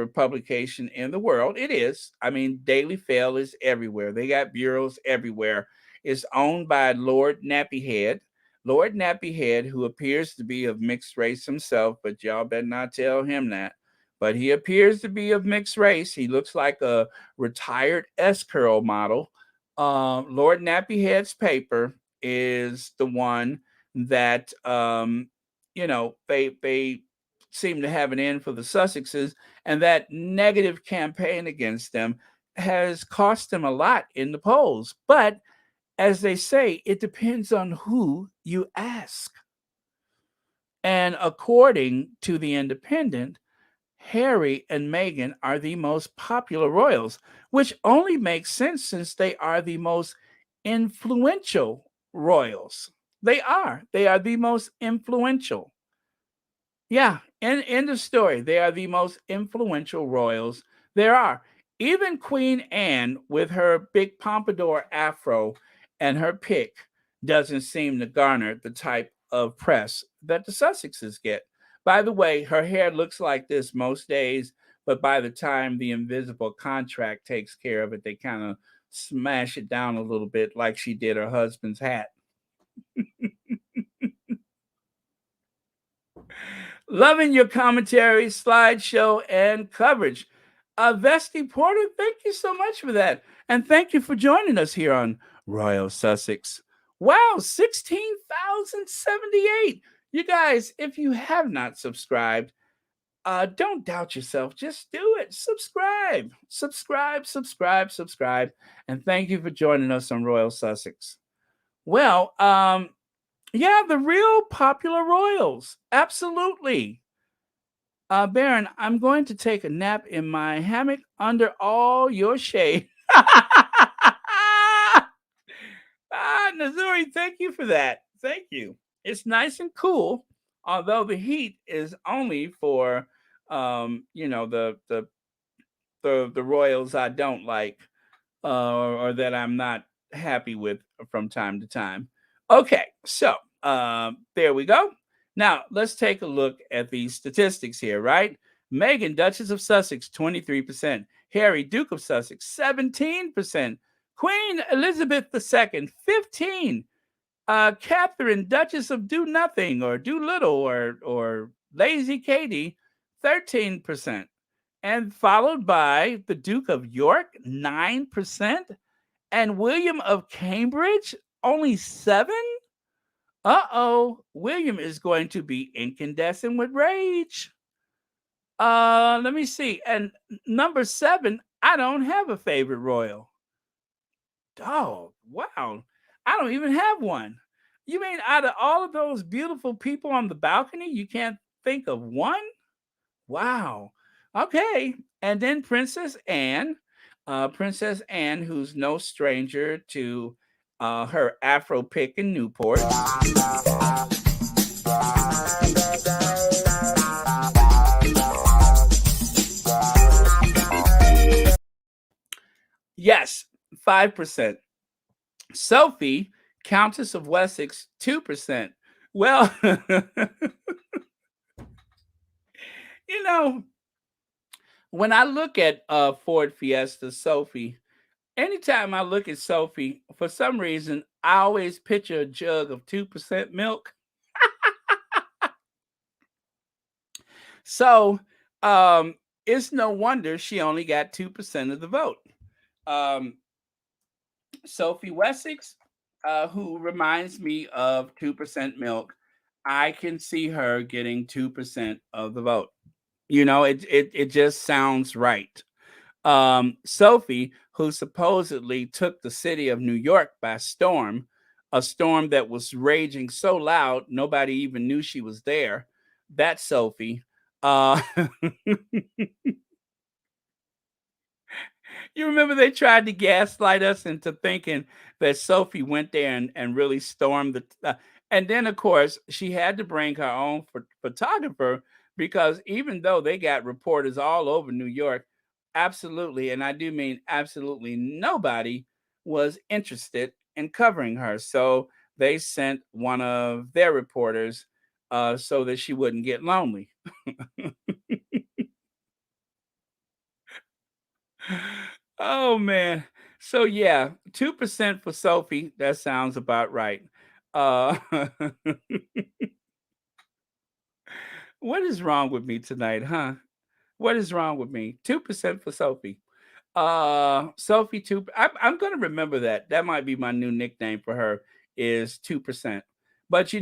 publication in the world. It is. I mean, Daily Fail is everywhere. They got bureaus everywhere. It's owned by Lord Nappyhead. Lord Nappyhead, who appears to be of mixed race himself, but y'all better not tell him that. But he appears to be of mixed race. He looks like a retired S curl model. Lord Nappyhead's paper is the one that they seem to have an end for the Sussexes, and that negative campaign against them has cost him a lot in the polls. But as they say, it depends on who you ask. And according to The Independent, Harry and Meghan are the most popular royals, which only makes sense since they are the most influential royals. They are. They are the most influential. Yeah, in the story, they are the most influential royals there are. Even Queen Anne, with her big pompadour afro and her pick, doesn't seem to garner the type of press that the Sussexes get. By the way, her hair looks like this most days, but by the time the invisible contract takes care of it, they kind of smash it down a little bit like she did her husband's hat. Loving your commentary, slideshow, and coverage. Vesti Porter, thank you so much for that. And thank you for joining us here on Royal Sussex. Wow, 16,078. You guys, if you have not subscribed, don't doubt yourself. Just do it. Subscribe, subscribe, subscribe, subscribe. And thank you for joining us on Royal Sussex. Well, yeah, the real popular royals. Absolutely. Baron, I'm going to take a nap in my hammock under all your shade. Nazuri, thank you for that. Thank you. It's nice and cool, although the heat is only for, the royals I don't like, or that I'm not happy with from time to time. Okay, so there we go. Now let's take a look at these statistics here, right? Meghan, Duchess of Sussex, 23%. Harry, Duke of Sussex, 17%. Queen Elizabeth II, 15. Catherine, Duchess of Do Nothing or Do Little or Lazy Katie, 13%. And followed by the Duke of York, 9%. And William of Cambridge, only 7? Uh-oh, William is going to be incandescent with rage. Let me see. And number 7, I don't have a favorite royal. Oh, wow. I don't even have one. You mean out of all of those beautiful people on the balcony, you can't think of one? Wow. Okay. And then Princess Anne, who's no stranger to her Afro pick in Newport. Yes, 5%. Sophie, Countess of Wessex, 2%. Well, you know, when I look at Ford Fiesta Sophie, anytime I look at Sophie, for some reason, I always picture a jug of 2% milk. So it's no wonder she only got 2% of the vote. Sophie Wessex, who reminds me of 2% milk, I can see her getting 2% of the vote. It just sounds right. Sophie, who supposedly took the city of New York by storm, a storm that was raging so loud nobody even knew she was there. That's Sophie. Uh, You remember they tried to gaslight us into thinking that Sophie went there and really stormed and then of course she had to bring her own photographer because even though they got reporters all over New York, absolutely, and I do mean absolutely nobody was interested in covering her. So they sent one of their reporters so that she wouldn't get lonely. Oh man. So yeah, 2% for Sophie. That sounds about right. Uh what is wrong with me tonight, huh? What is wrong with me? 2% for Sophie. Sophie 2. I'm gonna remember that. That might be my new nickname for her is 2%. But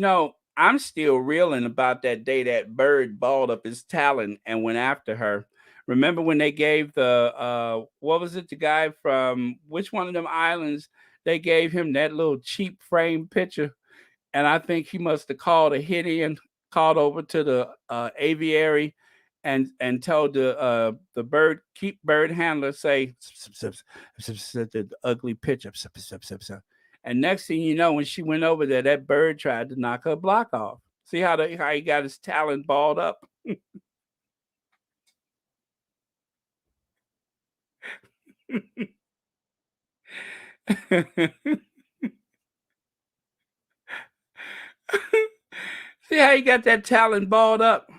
I'm still reeling about that day that bird balled up his talon and went after her. Remember when they gave the what was it? The guy from which one of them islands? They gave him that little cheap frame picture, and I think he must have called a hit in, called over to the aviary, and told the bird keep bird handler say the ugly picture, and next thing you know, when she went over there, that bird tried to knock her block off. See how he got his talon balled up. See how he got that talon balled up.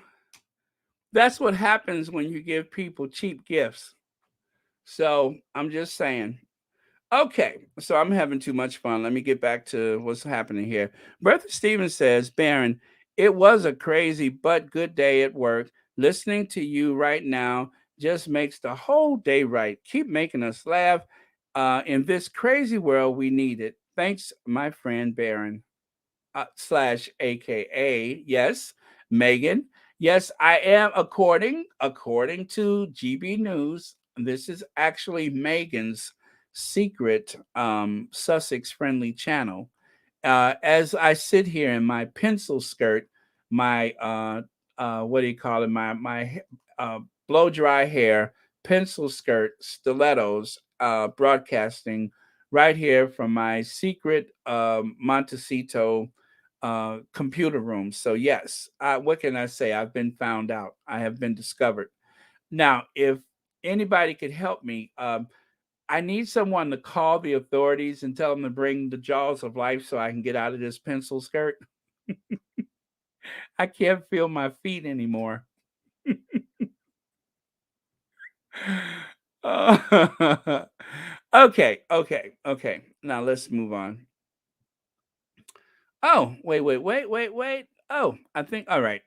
That's what happens when you give people cheap gifts. So I'm just saying. Okay, so I'm having too much fun. Let me get back to what's happening here. Bertha Stevens says, Baron, it was a crazy but good day at work. Listening to you right now just makes the whole day right. Keep making us laugh. In this crazy world, we need it. Thanks, my friend Baron. Slash AKA, yes, Meghan. Yes, I am according to GB News. This is actually Meghan's secret Sussex friendly channel. As I sit here in my pencil skirt, my what do you call it? My blow dry hair, pencil skirt, stilettos, broadcasting right here from my secret Montecito computer room. So yes, what can I say? I've been found out. I have been discovered. Now, if anybody could help me, I need someone to call the authorities and tell them to bring the jaws of life so I can get out of this pencil skirt. I can't feel my feet anymore. Okay. Now let's move on. Oh, wait. Oh, I think, all right.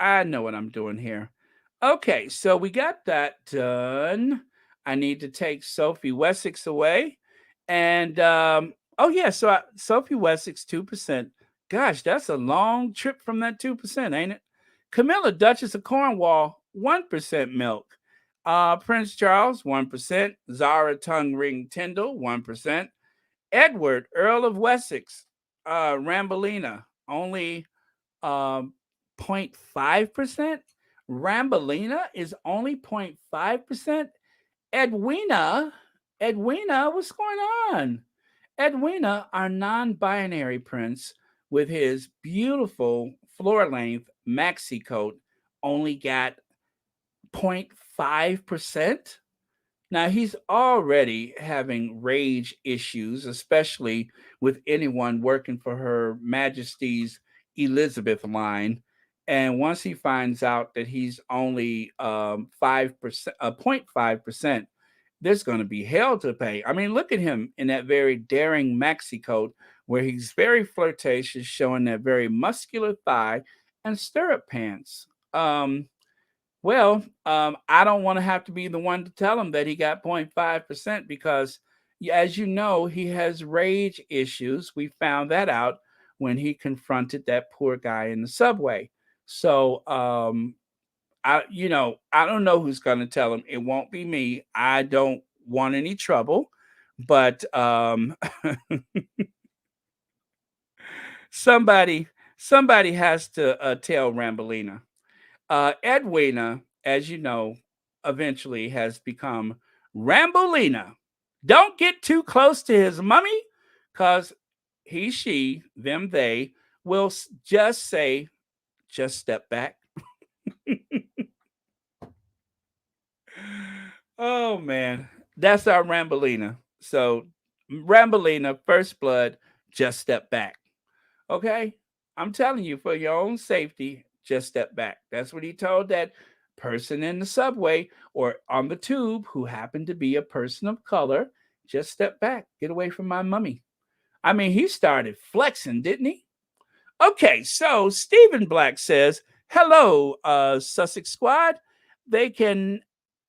I know what I'm doing here. Okay, so we got that done. I need to take Sophie Wessex away. And, oh, yeah, Sophie Wessex, 2%. Gosh, that's a long trip from that 2%, ain't it? Camilla, Duchess of Cornwall, 1% milk. Prince Charles, 1%. Zara Tongue Ring Tyndall, 1%. Edward, Earl of Wessex, Rambolina, only 0.5%. Rambolina is only 0.5%. Edwina, Edwina, what's going on? Edwina, our non binary prince, with his beautiful floor length maxi coat, only got 0.5%. Now he's already having rage issues, especially with anyone working for Her Majesty's Elizabeth line. And once he finds out that he's only 5%, 0.5%, there's going to be hell to pay. I mean, look at him in that very daring maxi coat where he's very flirtatious, showing that very muscular thigh and stirrup pants. I don't want to have to be the one to tell him that he got 0.5% because, as you know, he has rage issues. We found that out when he confronted that poor guy in the subway. So, I don't know who's going to tell him. It won't be me. I don't want any trouble, but somebody, somebody has to tell Rambolina. Edwina, as you know, eventually has become Rambolina. Don't get too close to his mummy, because he, she, them, they will just say, just step back. Oh, man. That's our Rambolina. So, Rambolina, first blood, just step back. Okay? I'm telling you, for your own safety, just step back. That's what he told that person in the subway or on the tube who happened to be a person of color. Just step back. Get away from my mummy. I mean, he started flexing, didn't he? Okay, so Stephen Black says, "Hello, Sussex Squad. They can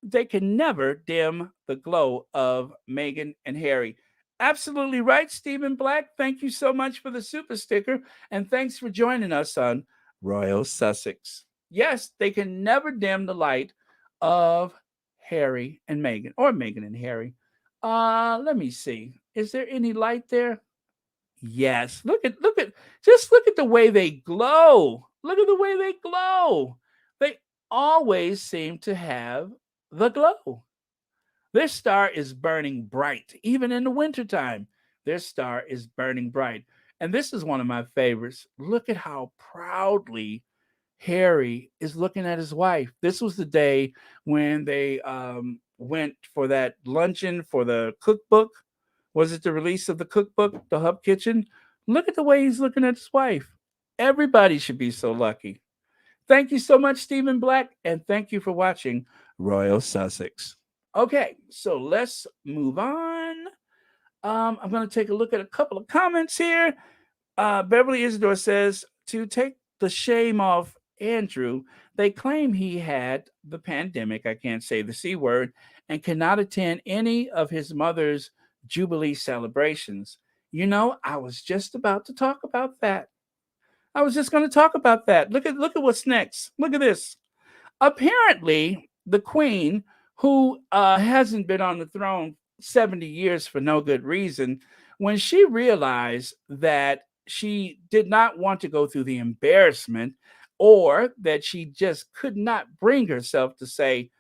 they can never dim the glow of Meghan and Harry." Absolutely right, Stephen Black. Thank you so much for the super sticker, and thanks for joining us on Royal Sussex. Yes, they can never dim the light of Harry and Meghan, or Meghan and Harry. Let me see. Is there any light there? Yes. Just look at the way they glow. Look at the way they glow. They always seem to have the glow. Their star is burning bright, even in the wintertime. Their star is burning bright. And this is one of my favorites. Look at how proudly Harry is looking at his wife. This was the day when they went for that luncheon for the cookbook. Was it the release of the cookbook, The Hub Kitchen? Look at the way he's looking at his wife. Everybody should be so lucky. Thank you so much, Stephen Black, and thank you for watching Royal Sussex. Okay, so let's move on. I'm going to take a look at a couple of comments here. Beverly Isidore says, to take the shame off Andrew, they claim he had the pandemic, I can't say the C word, and cannot attend any of his mother's Jubilee celebrations. You know, I was just about to talk about that. I was just going to talk about that. Look at what's next. Look at this. Apparently, the Queen, who hasn't been on the throne 70 years for no good reason, when she realized that she did not want to go through the embarrassment, or that she just could not bring herself to say,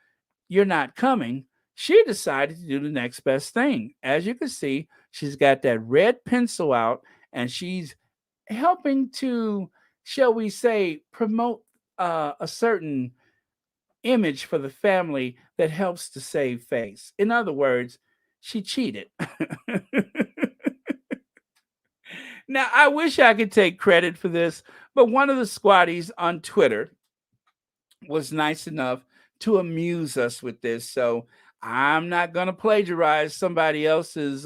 "You're not coming," she decided to do the next best thing. As you can see, she's got that red pencil out, and she's helping to, shall we say, promote a certain image for the family that helps to save face. In other words, she cheated. Now, I wish I could take credit for this, but one of the squatties on Twitter was nice enough to amuse us with this. So I'm not going to plagiarize somebody else's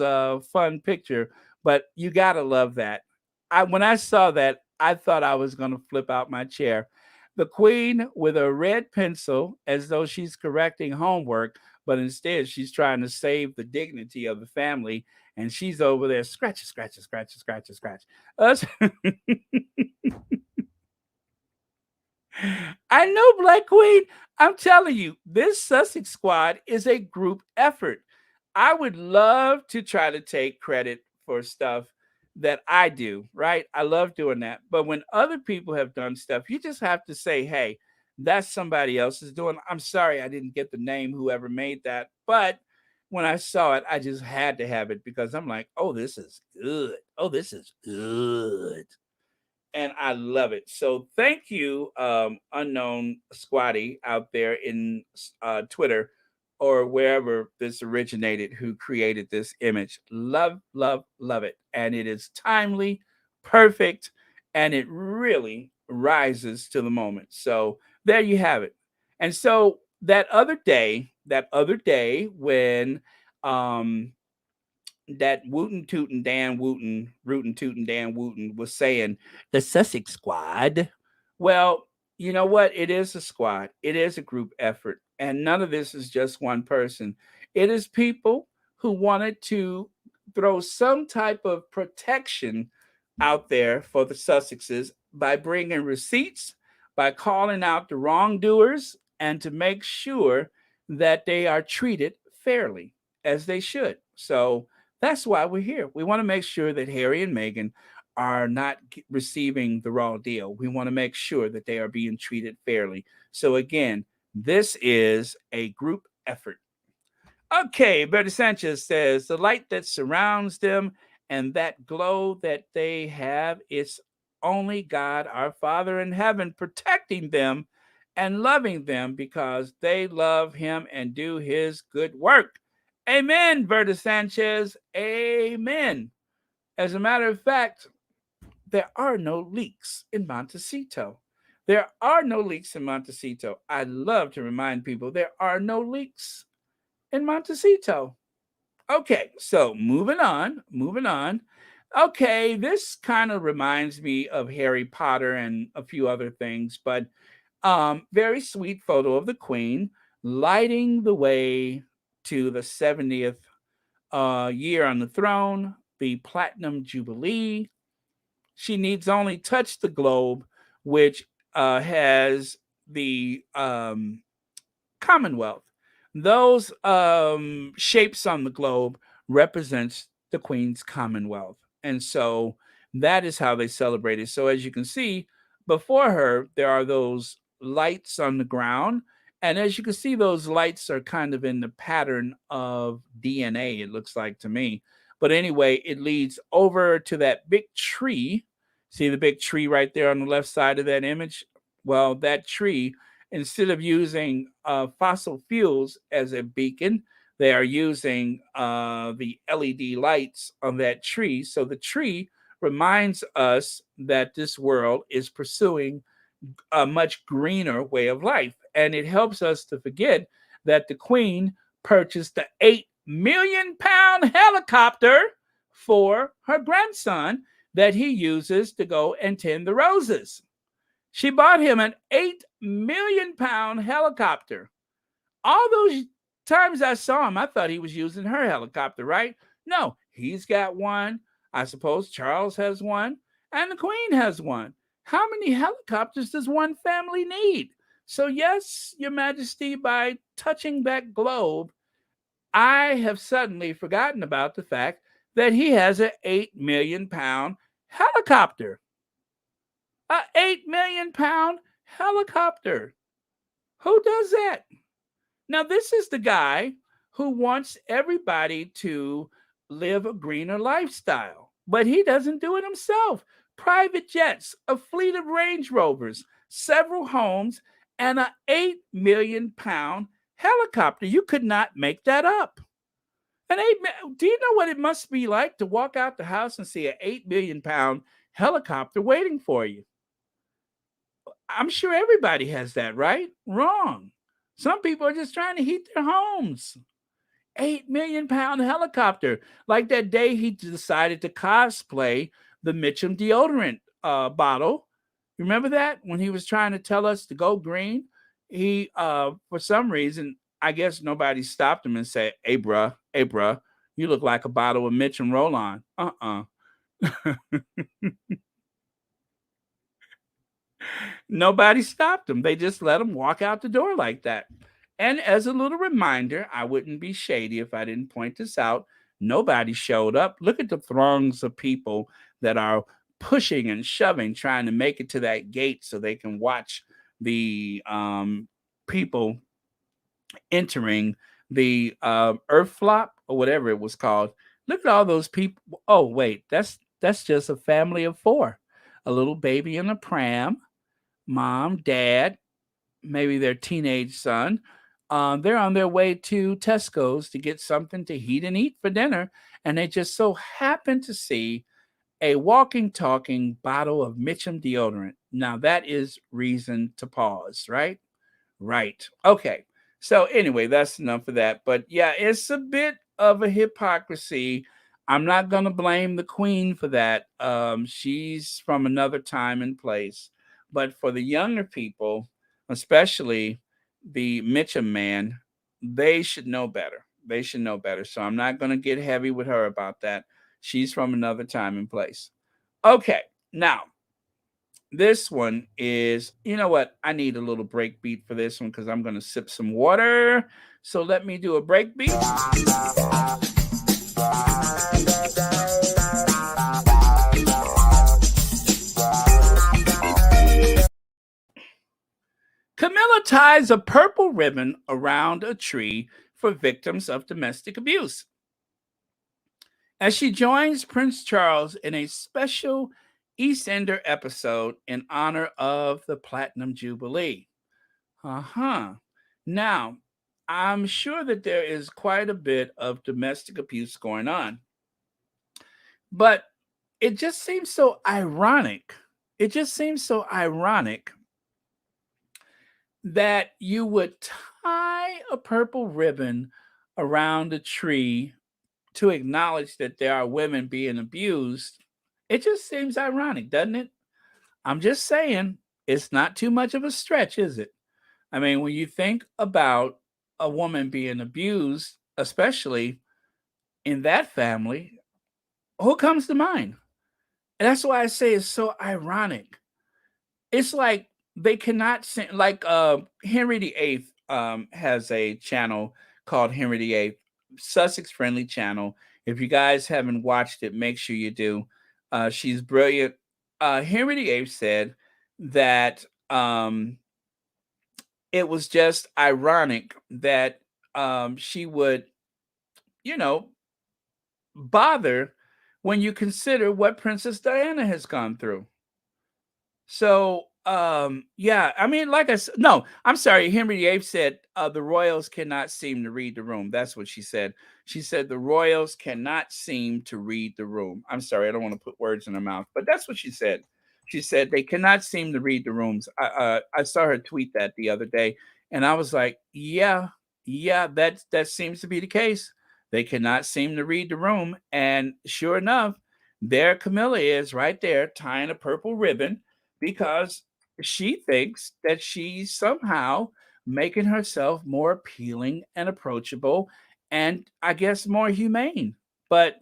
fun picture, but you got to love that. When I saw that, I thought I was going to flip out my chair. The Queen with a red pencil, as though she's correcting homework, but instead she's trying to save the dignity of the family. And she's over there scratch, scratch, scratch, scratch, scratch. Us. I know, Black Queen. I'm telling you, this Sussex squad is a group effort. I would love to try to take credit for stuff that I do, right? I love doing that. But when other people have done stuff, you just have to say, hey, that's somebody else's doing. I'm sorry I didn't get the name, whoever made that. But when I saw it, I just had to have it because I'm like, oh, this is good. Oh, this is good, and I love it. So thank you, unknown squatty out there in Twitter or wherever this originated, who created this image. Love, love, love it, and it is timely, perfect, and it really rises to the moment. So there you have it. And so that other day when that Wooten Tootin' Dan Wooten, Rootin' Tootin' Dan Wooten was saying the Sussex squad. Well, you know what? It is a squad. It is a group effort. And none of this is just one person. It is people who wanted to throw some type of protection out there for the Sussexes by bringing receipts, by calling out the wrongdoers, and to make sure that they are treated fairly as they should. So that's why we're here. We want to make sure that Harry and Meghan are not receiving the raw deal. We want to make sure that they are being treated fairly. So, again, this is a group effort. Okay, Bertie Sanchez says the light that surrounds them and that glow that they have, it's only God, our Father in heaven, protecting them and loving them because they love him and do his good work. Amen, Berta Sanchez. Amen. As a matter of fact, there are no leaks in Montecito. There are no leaks in Montecito. I love to remind people there are no leaks in Montecito. Okay, so moving on, moving on. Okay, this kind of reminds me of Harry Potter and a few other things, but very sweet photo of the Queen lighting the way to the 70th year on the throne, the Platinum Jubilee. She needs only touch the globe, which has the Commonwealth. Those shapes on the globe represents the Queen's Commonwealth. And so that is how they celebrate it. So as you can see, before her, there are those lights on the ground. And as you can see, those lights are kind of in the pattern of DNA, it looks like to me. But anyway, it leads over to that big tree. See the big tree right there on the left side of that image? Well, that tree, instead of using fossil fuels as a beacon, they are using the LED lights on that tree. So the tree reminds us that this world is pursuing a much greener way of life. And it helps us to forget that the Queen purchased the £8 million helicopter for her grandson that he uses to go and tend the roses. She bought him an £8 million helicopter. All those times I saw him, I thought he was using her helicopter, right? No, he's got one. I suppose Charles has one, and the Queen has one. How many helicopters does one family need? So, yes, Your Majesty, by touching that globe, I have suddenly forgotten about the fact that he has an £8 million helicopter. An £8 million helicopter. Who does that? Now, this is the guy who wants everybody to live a greener lifestyle, but he doesn't do it himself. Private jets, a fleet of Range Rovers, several homes, and an £8 million helicopter. You could not make that up. Do you know what it must be like to walk out the house and see an £8 million helicopter waiting for you? I'm sure everybody has that, right? Wrong. Some people are just trying to heat their homes. £8 million helicopter. Like that day he decided to cosplay the Mitchum deodorant bottle. You remember that? When he was trying to tell us to go green, he, for some reason, I guess nobody stopped him and said, hey, bruh, you look like a bottle of Mitchum roll-on. Nobody stopped him. They just let him walk out the door like that. And as a little reminder, I wouldn't be shady if I didn't point this out. Nobody showed up. Look at the throngs of people that are pushing and shoving, trying to make it to that gate so they can watch the people entering the earth flop or whatever it was called. Look at all those people. Oh, wait, that's just a family of four. A little baby in a pram, mom, dad, maybe their teenage son. They're on their way to Tesco's to get something to heat and eat for dinner, and they just so happen to see a walking, talking bottle of Mitchum deodorant. Now, that is reason to pause, right? Right. Okay. So, anyway, that's enough of that. But yeah, it's a bit of a hypocrisy. I'm not going to blame the Queen for that. She's from another time and place. But for the younger people, especially the Mitchum man, they should know better. They should know better. So I'm not going to get heavy with her about that. She's from another time and place. Okay, now this one is, you know what? I need a little break beat for this one because I'm going to sip some water. So let me do a break beat. Camilla ties a purple ribbon around a tree for victims of domestic abuse as she joins Prince Charles in a special EastEnder episode in honor of the Platinum Jubilee. Now, I'm sure that there is quite a bit of domestic abuse going on, but it just seems so ironic. It just seems so ironic that you would tie a purple ribbon around a tree to acknowledge that there are women being abused. It just seems ironic, doesn't it? I'm just saying, it's not too much of a stretch, is it? I mean, when you think about a woman being abused, especially in that family, who comes to mind? And that's why I say it's so ironic. It's like they cannot sing, like Henry VIII has a channel called Henry VIII, Sussex friendly channel. If you guys haven't watched it, make sure you do. She's brilliant. Henry VIII said that it was just ironic that she would, you know, bother when you consider what Princess Diana has gone through. So, yeah, I mean, like I said, no, I'm sorry. Henry VIII said the royals cannot seem to read the room. That's what she said. She said the royals cannot seem to read the room. I'm sorry, I don't want to put words in her mouth, but that's what she said. She said they cannot seem to read the rooms. I saw her tweet that the other day, and I was like, yeah, yeah, that seems to be the case. They cannot seem to read the room, and sure enough, there Camilla is right there tying a purple ribbon because she thinks that she's somehow making herself more appealing and approachable and I guess more humane. But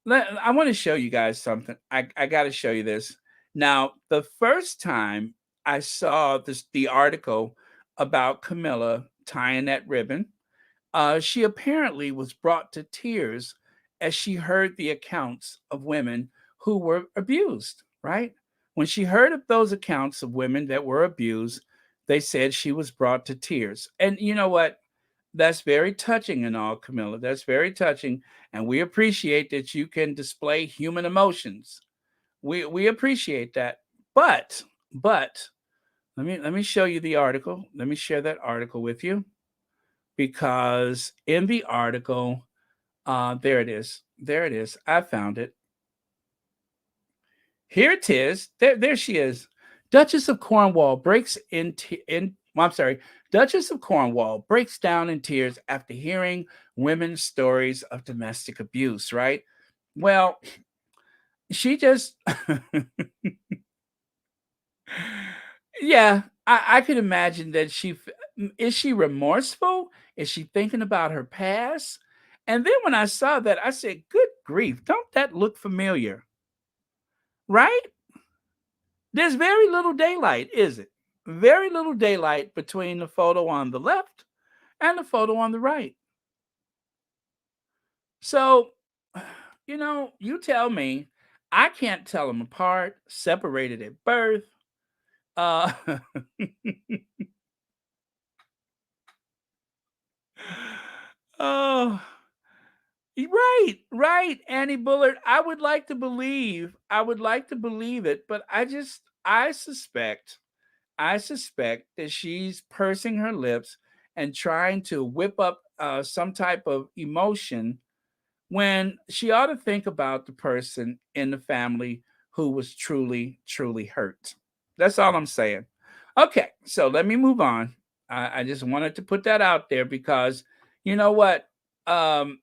I want to show you guys something. I got to show you this. Now, the first time I saw the article about Camilla tying that ribbon, she apparently was brought to tears as she heard the accounts of women who were abused, right? When she heard of those accounts of women that were abused, they said she was brought to tears. And you know what? That's very touching and all, Camilla. That's very touching. And we appreciate that you can display human emotions. We appreciate that. But let me show you the article. Let me share that article with you because in the article, there it is. There it is. I found it. Here it is. There she is. Duchess of Cornwall breaks well, I'm sorry. Duchess of Cornwall breaks down in tears after hearing women's stories of domestic abuse, right? Well, she just yeah, I could imagine that is she remorseful? Is she thinking about her past? And then when I saw that, I said, "Good grief, don't that look familiar?" Right? There's very little daylight, is it? Very little daylight between the photo on the left and the photo on the right. So, you tell me, I can't tell them apart, separated at birth. Uh, oh, right, right, Annie Bullard. I would like to believe it, but I suspect that she's pursing her lips and trying to whip up some type of emotion when she ought to think about the person in the family who was truly, truly hurt. That's all I'm saying. Okay, so let me move on. I just wanted to put that out there because you know what? Um,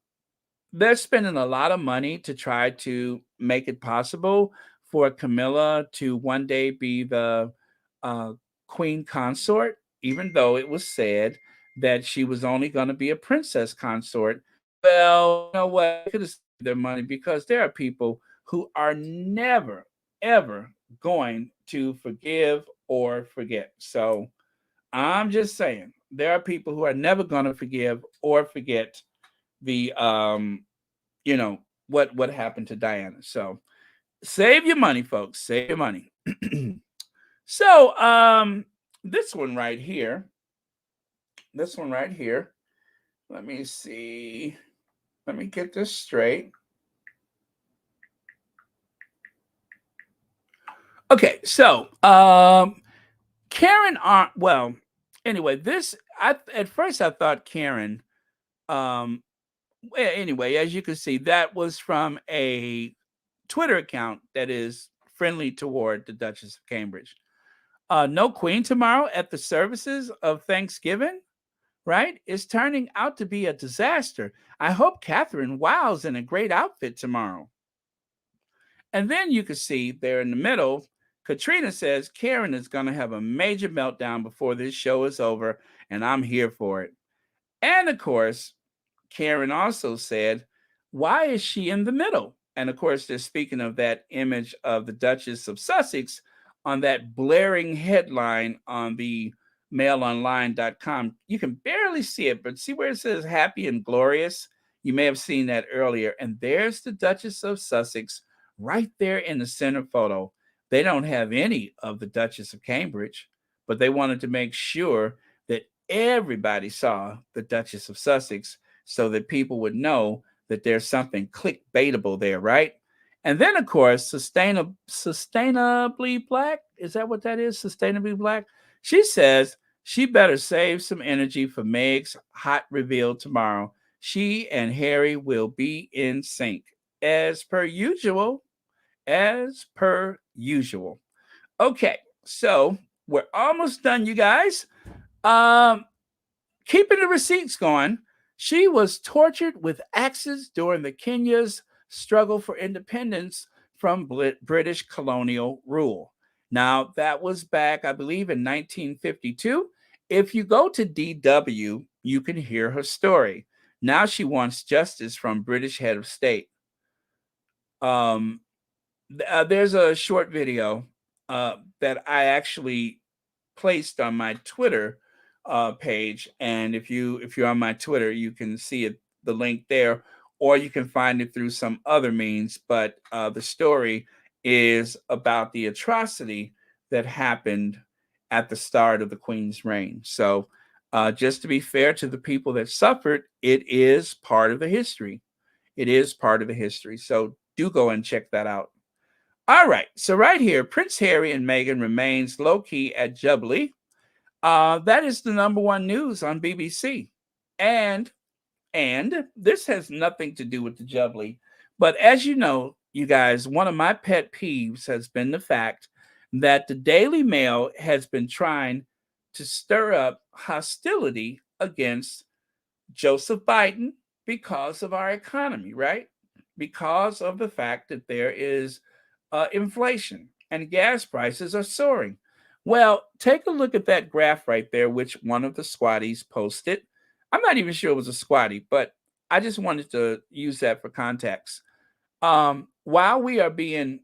they're spending a lot of money to try to make it possible for Camilla to one day be the uh, queen consort, even though it was said that she was only going to be a princess consort. Well, you know what? They could have saved their money because there are people who are never, ever going to forgive or forget. So I'm just saying, there are people who are never going to forgive or forget the what happened to Diana. So save your money, folks. Save your money. So this one right here. This one right here. Let me see. Let me get this straight. Okay, so Karen well, anyway, this I at first I thought Karen well, anyway, as you can see, that was from a Twitter account that is friendly toward the Duchess of Cambridge. No queen tomorrow at the services of Thanksgiving, right? It's turning out to be a disaster. I hope Catherine wows in a great outfit tomorrow. And then you can see there in the middle, Katrina says Karen is going to have a major meltdown before this show is over, and I'm here for it. And of course, Karen also said, why is she in the middle? And of course, they're speaking of that image of the Duchess of Sussex on that blaring headline on the mailonline.com. You can barely see it, but see where it says happy and glorious? You may have seen that earlier. And there's the Duchess of Sussex right there in the center photo. They don't have any of the Duchess of Cambridge, but they wanted to make sure that everybody saw the Duchess of Sussex so that people would know that there's something clickbaitable there, right? And then, of course, sustainably black. Is that what that is? Sustainably black. She says she better save some energy for Meg's hot reveal tomorrow. She and Harry will be in sync, as per usual. As per usual. Okay, so we're almost done, you guys. Keeping the receipts going, she was tortured with axes during the Kenya's struggle for independence from British colonial rule. Now, that was back, I believe, in 1952. If you go to DW, you can hear her story. Now she wants justice from British head of state. There's a short video that I actually placed on my Twitter page, and if you're on my Twitter, you can see it, the link there, or you can find it through some other means. But the story is about the atrocity that happened at the start of the Queen's reign. So, just to be fair to the people that suffered, it is part of the history. It is part of the history. So do go and check that out. All right. So right here, Prince Harry and Meghan remains low key at Jubilee. That is the number one news on BBC. And this has nothing to do with the Jubilee. But as you know, you guys, one of my pet peeves has been the fact that the Daily Mail has been trying to stir up hostility against Joseph Biden because of our economy, right? Because of the fact that there is inflation and gas prices are soaring. Well, take a look at that graph right there, which one of the squatties posted. I'm not even sure it was a squatty, but I just wanted to use that for context. While we are being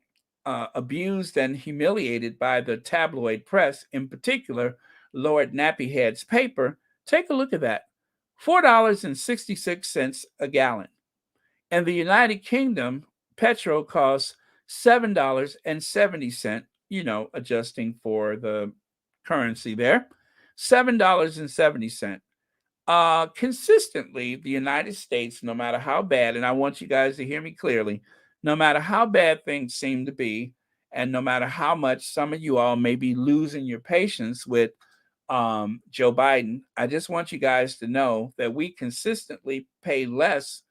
abused and humiliated by the tabloid press, in particular, Lord Nappyhead's paper, take a look at that. $4.66 a gallon. In the United Kingdom, petrol costs $7.70, adjusting for the currency there. $7.70. Consistently, the United States, no matter how bad, and I want you guys to hear me clearly, no matter how bad things seem to be, and no matter how much some of you all may be losing your patience with Joe Biden, I just want you guys to know that we consistently pay less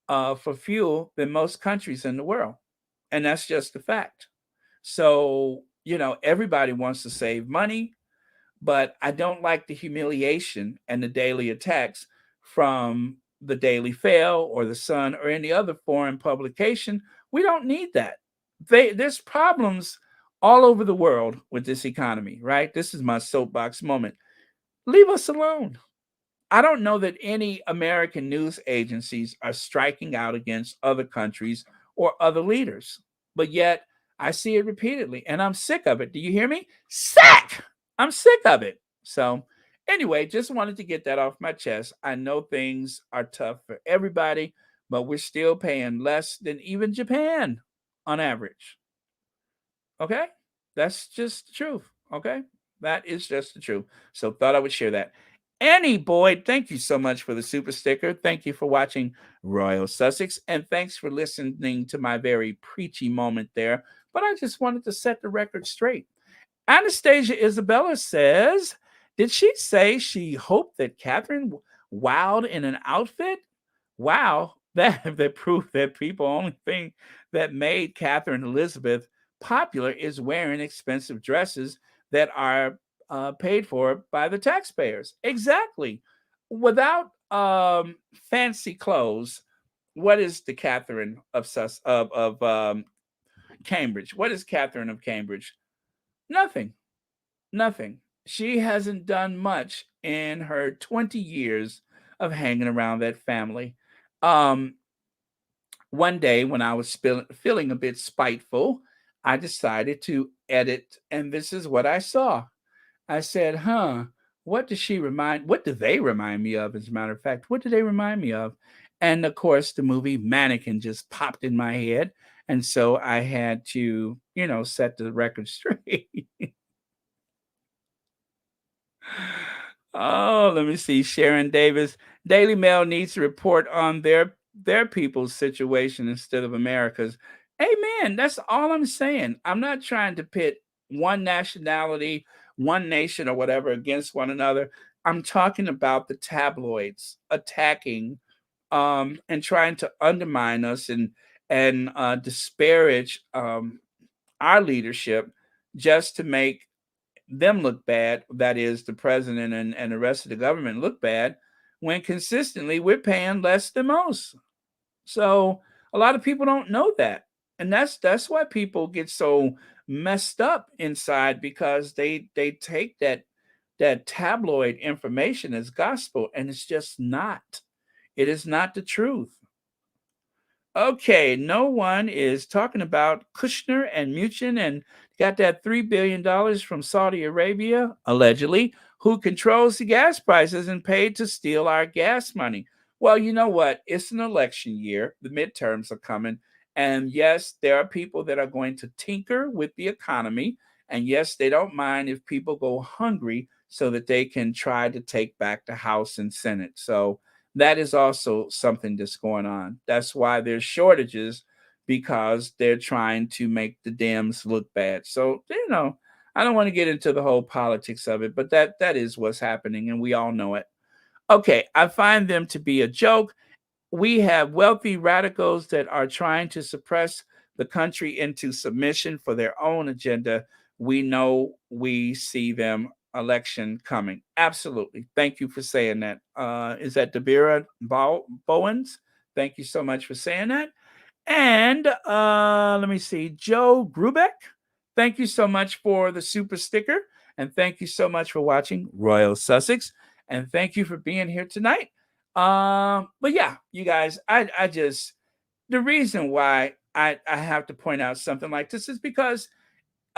for fuel than most countries in the world. And that's just a fact. So, everybody wants to save money, but I don't like the humiliation and the daily attacks from the Daily Fail or the Sun or any other foreign publication. We don't need that. There's problems all over the world with this economy, right? This is my soapbox moment. Leave us alone. I don't know that any American news agencies are striking out against other countries or other leaders, but yet I see it repeatedly and I'm sick of it. Do you hear me? Sick! I'm sick of it. So, anyway, just wanted to get that off my chest. I know things are tough for everybody, but we're still paying less than even Japan on average. Okay? That's just the truth. Okay? That is just the truth. So, thought I would share that. Annie Boyd, thank you so much for the super sticker. Thank you for watching Royal Sussex, and thanks for listening to my very preachy moment there. But I just wanted to set the record straight. Anastasia Isabella says, did she say she hoped that Catherine wowed in an outfit? Wow, that proved that people only thing that made Catherine Elizabeth popular is wearing expensive dresses that are paid for by the taxpayers. Exactly. Without fancy clothes, what is the Catherine of Cambridge? What is Catherine of Cambridge? Nothing. Nothing. She hasn't done much in her 20 years of hanging around that family. One day when I was feeling a bit spiteful, I decided to edit, and this is what I saw. I said, what does she remind? What do they remind me of? As a matter of fact, what do they remind me of? And of course, the movie Mannequin just popped in my head, and so I had to, set the record straight. Oh, let me see. Sharon Davis. Daily Mail needs to report on their people's situation instead of America's. Amen. That's all I'm saying. I'm not trying to pit one nationality, one nation, or whatever against one another. I'm talking about the tabloids attacking and trying to undermine us and disparage our leadership just to make them look bad, that is the president and the rest of the government look bad, when consistently we're paying less than most. So a lot of people don't know that. And that's why people get so messed up inside, because they take that tabloid information as gospel, and it's just not. It is not the truth. Okay, no one is talking about Kushner and Muchin and got that $3 billion from Saudi Arabia, allegedly, who controls the gas prices and paid to steal our gas money. Well, you know what? It's an election year. The midterms are coming. And yes, there are people that are going to tinker with the economy. And yes, they don't mind if people go hungry so that they can try to take back the House and Senate. So, that is also something that's going on. That's why there's shortages, because they're trying to make the Dems look bad. So, I don't want to get into the whole politics of it, but that is what's happening, and we all know it. Okay, I find them to be a joke. We have wealthy radicals that are trying to suppress the country into submission for their own agenda. We know, we see them election coming. Absolutely. Thank you for saying that. Is that Debira Bowens? Thank you so much for saying that. And let me see, Joe Grubeck. Thank you so much for the super sticker. And thank you so much for watching Royal Sussex. And thank you for being here tonight. But yeah, you guys, I just, the reason why I have to point out something like this is because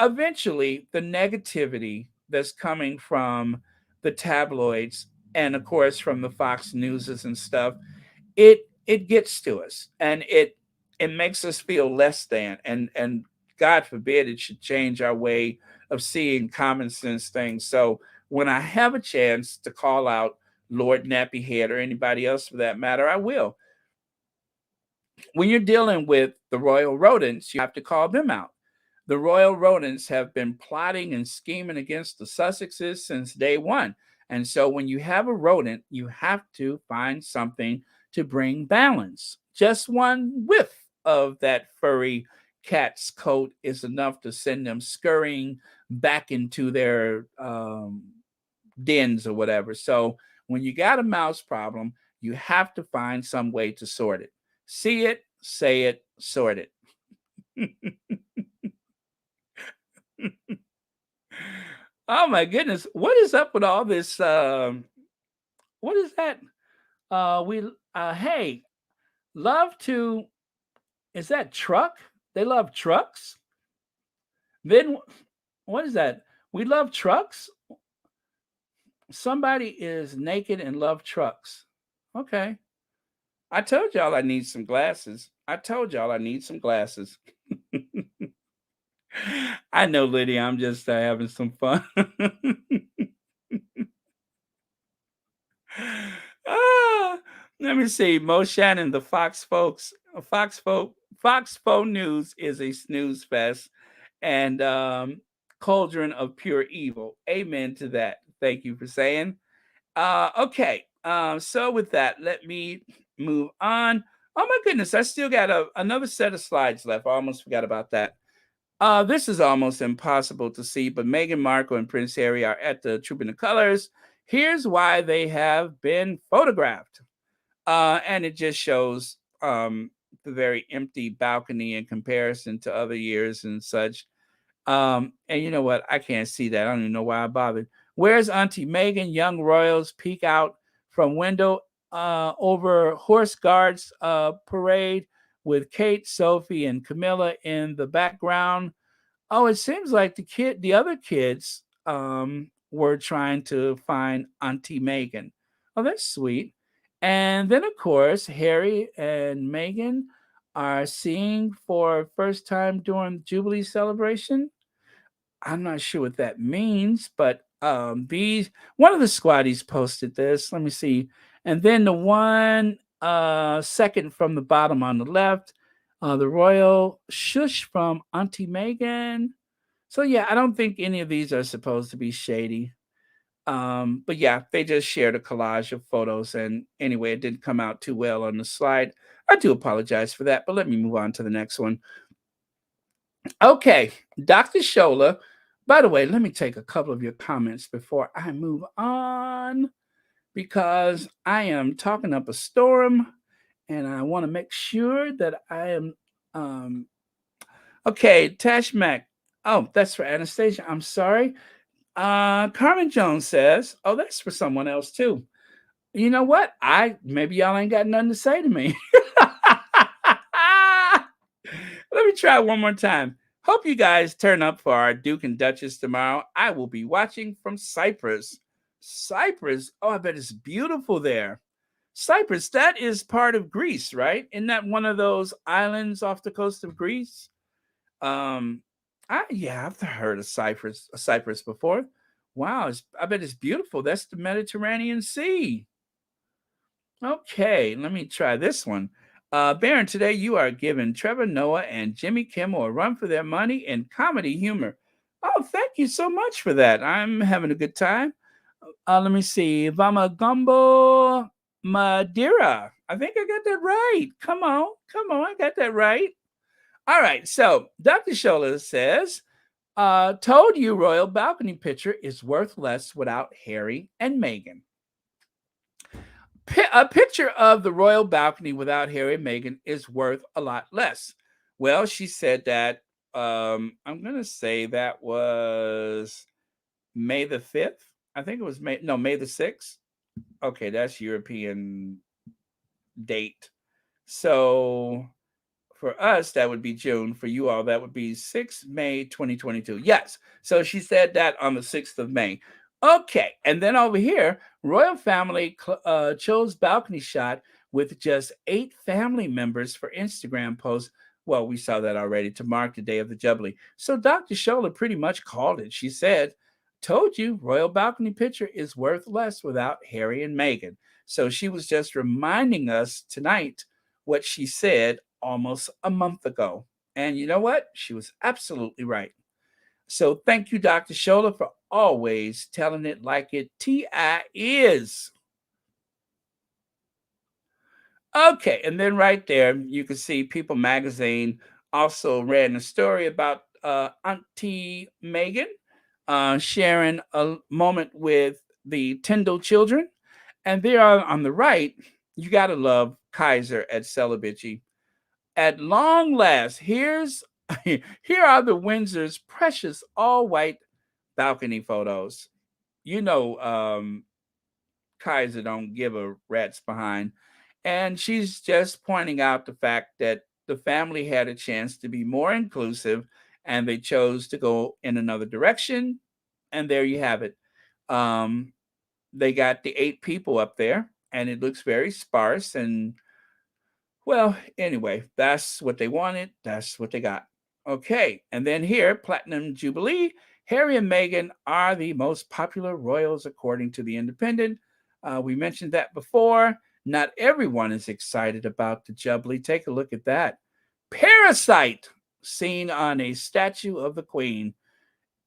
eventually the negativity that's coming from the tabloids and of course from the Fox Newses and stuff, it gets to us, and it makes us feel less than, and God forbid it should change our way of seeing common sense things. So when I have a chance to call out Lord Nappyhead or anybody else for that matter, I will. When you're dealing with the royal rodents, you have to call them out. The royal rodents have been plotting and scheming against the Sussexes since day one. And so when you have a rodent, you have to find something to bring balance. Just one whiff of that furry cat's coat is enough to send them scurrying back into their dens or whatever. So when you got a mouse problem, you have to find some way to sort it. See it, say it, sort it. Oh my goodness, what is up with all this? What is that? We Hey, love to. Is that truck? They love trucks. Then what is that? We love trucks. Somebody is naked and love trucks. Okay, I told y'all I need some glasses. I told y'all I need some glasses. I know, Lydia. I'm just having some fun. Ah, let me see. Mo Shannon, the Fox folks, Fox Phone News is a snooze fest and cauldron of pure evil. Amen to that. Thank you for saying. Okay. So with that, let me move on. Oh my goodness, I still got another set of slides left. I almost forgot about that. This is almost impossible to see, but Meghan Markle and Prince Harry are at the Trooping the Colors. Here's why they have been photographed. And it just shows the very empty balcony in comparison to other years and such. And you know what? I can't see that. I don't even know why I bothered. Where's Auntie Meghan? Young royals peek out from window over Horse Guards parade with Kate, Sophie, and Camilla in the background. Oh, it seems like the other kids were trying to find Auntie Meghan. Oh, that's sweet. And then, of course, Harry and Meghan are seeing for first time during Jubilee celebration. I'm not sure what that means, but one of the squaddies posted this. Let me see. And then the one second from the bottom on the left, the royal shush from Auntie Meghan. So yeah, I don't think any of these are supposed to be shady. But yeah, they just shared a collage of photos, and anyway, it didn't come out too well on the slide. I do apologize for that, but let me move on to the next one. Okay, Dr. Shola. By the way, let me take a couple of your comments before I move on because I am talking up a storm and I want to make sure that I am okay, Tash Mac. Oh, that's for Anastasia. I'm sorry. Carmen Jones says, "Oh, that's for someone else too." You know what? Maybe y'all ain't got nothing to say to me. Let me try one more time. Hope you guys turn up for our Duke and Duchess tomorrow. I will be watching from Cyprus. Cyprus? Oh, I bet it's beautiful there. Cyprus, that is part of Greece, right? Isn't that one of those islands off the coast of Greece? Um, I've heard of Cyprus before. Wow, I bet it's beautiful. That's the Mediterranean Sea. Okay, let me try this one. Baron, today you are giving Trevor Noah and Jimmy Kimmel a run for their money in comedy humor. Oh, thank you so much for that. I'm having a good time. Let me see. Vamagumbo Madeira. I think I got that right. Come on, I got that right. All right, so Dr. Shola says, told you royal balcony picture is worth less without Harry and Meghan. A picture of the royal balcony without Harry and Meghan is worth a lot less. Well, she said that, I'm going to say that was May the 5th. I think it was May the 6th. Okay, that's European date. So for us, that would be June. For you all, that would be 6 May 2022. Yes. So she said that on the 6th of May. Okay. And then over here, royal family chose balcony shot with just 8 family members for Instagram posts. Well, we saw that already to mark the day of the Jubilee. So Dr. Shola pretty much called it. She said, told you, royal balcony picture is worth less without Harry and Meghan. So she was just reminding us tonight what she said almost a month ago. And you know what? She was absolutely right. So thank you, Dr. Shola, for always telling it like it TI is. Okay, and then right there, you can see People Magazine also ran a story about Auntie Meghan sharing a moment with the Tyndall children. And there on the right, you got to love Kaiser at Celibacy. At long last, here are the Windsor's precious all-white balcony photos. You know, Kaiser don't give a rat's behind. And she's just pointing out the fact that the family had a chance to be more inclusive and they chose to go in another direction. And there you have it. They got the 8 people up there, and it looks very sparse. And well, anyway, that's what they wanted. That's what they got. Okay. And then here, Platinum Jubilee. Harry and Meghan are the most popular royals, according to The Independent. We mentioned that before. Not everyone is excited about the Jubilee. Take a look at that. Parasite seen on a statue of the Queen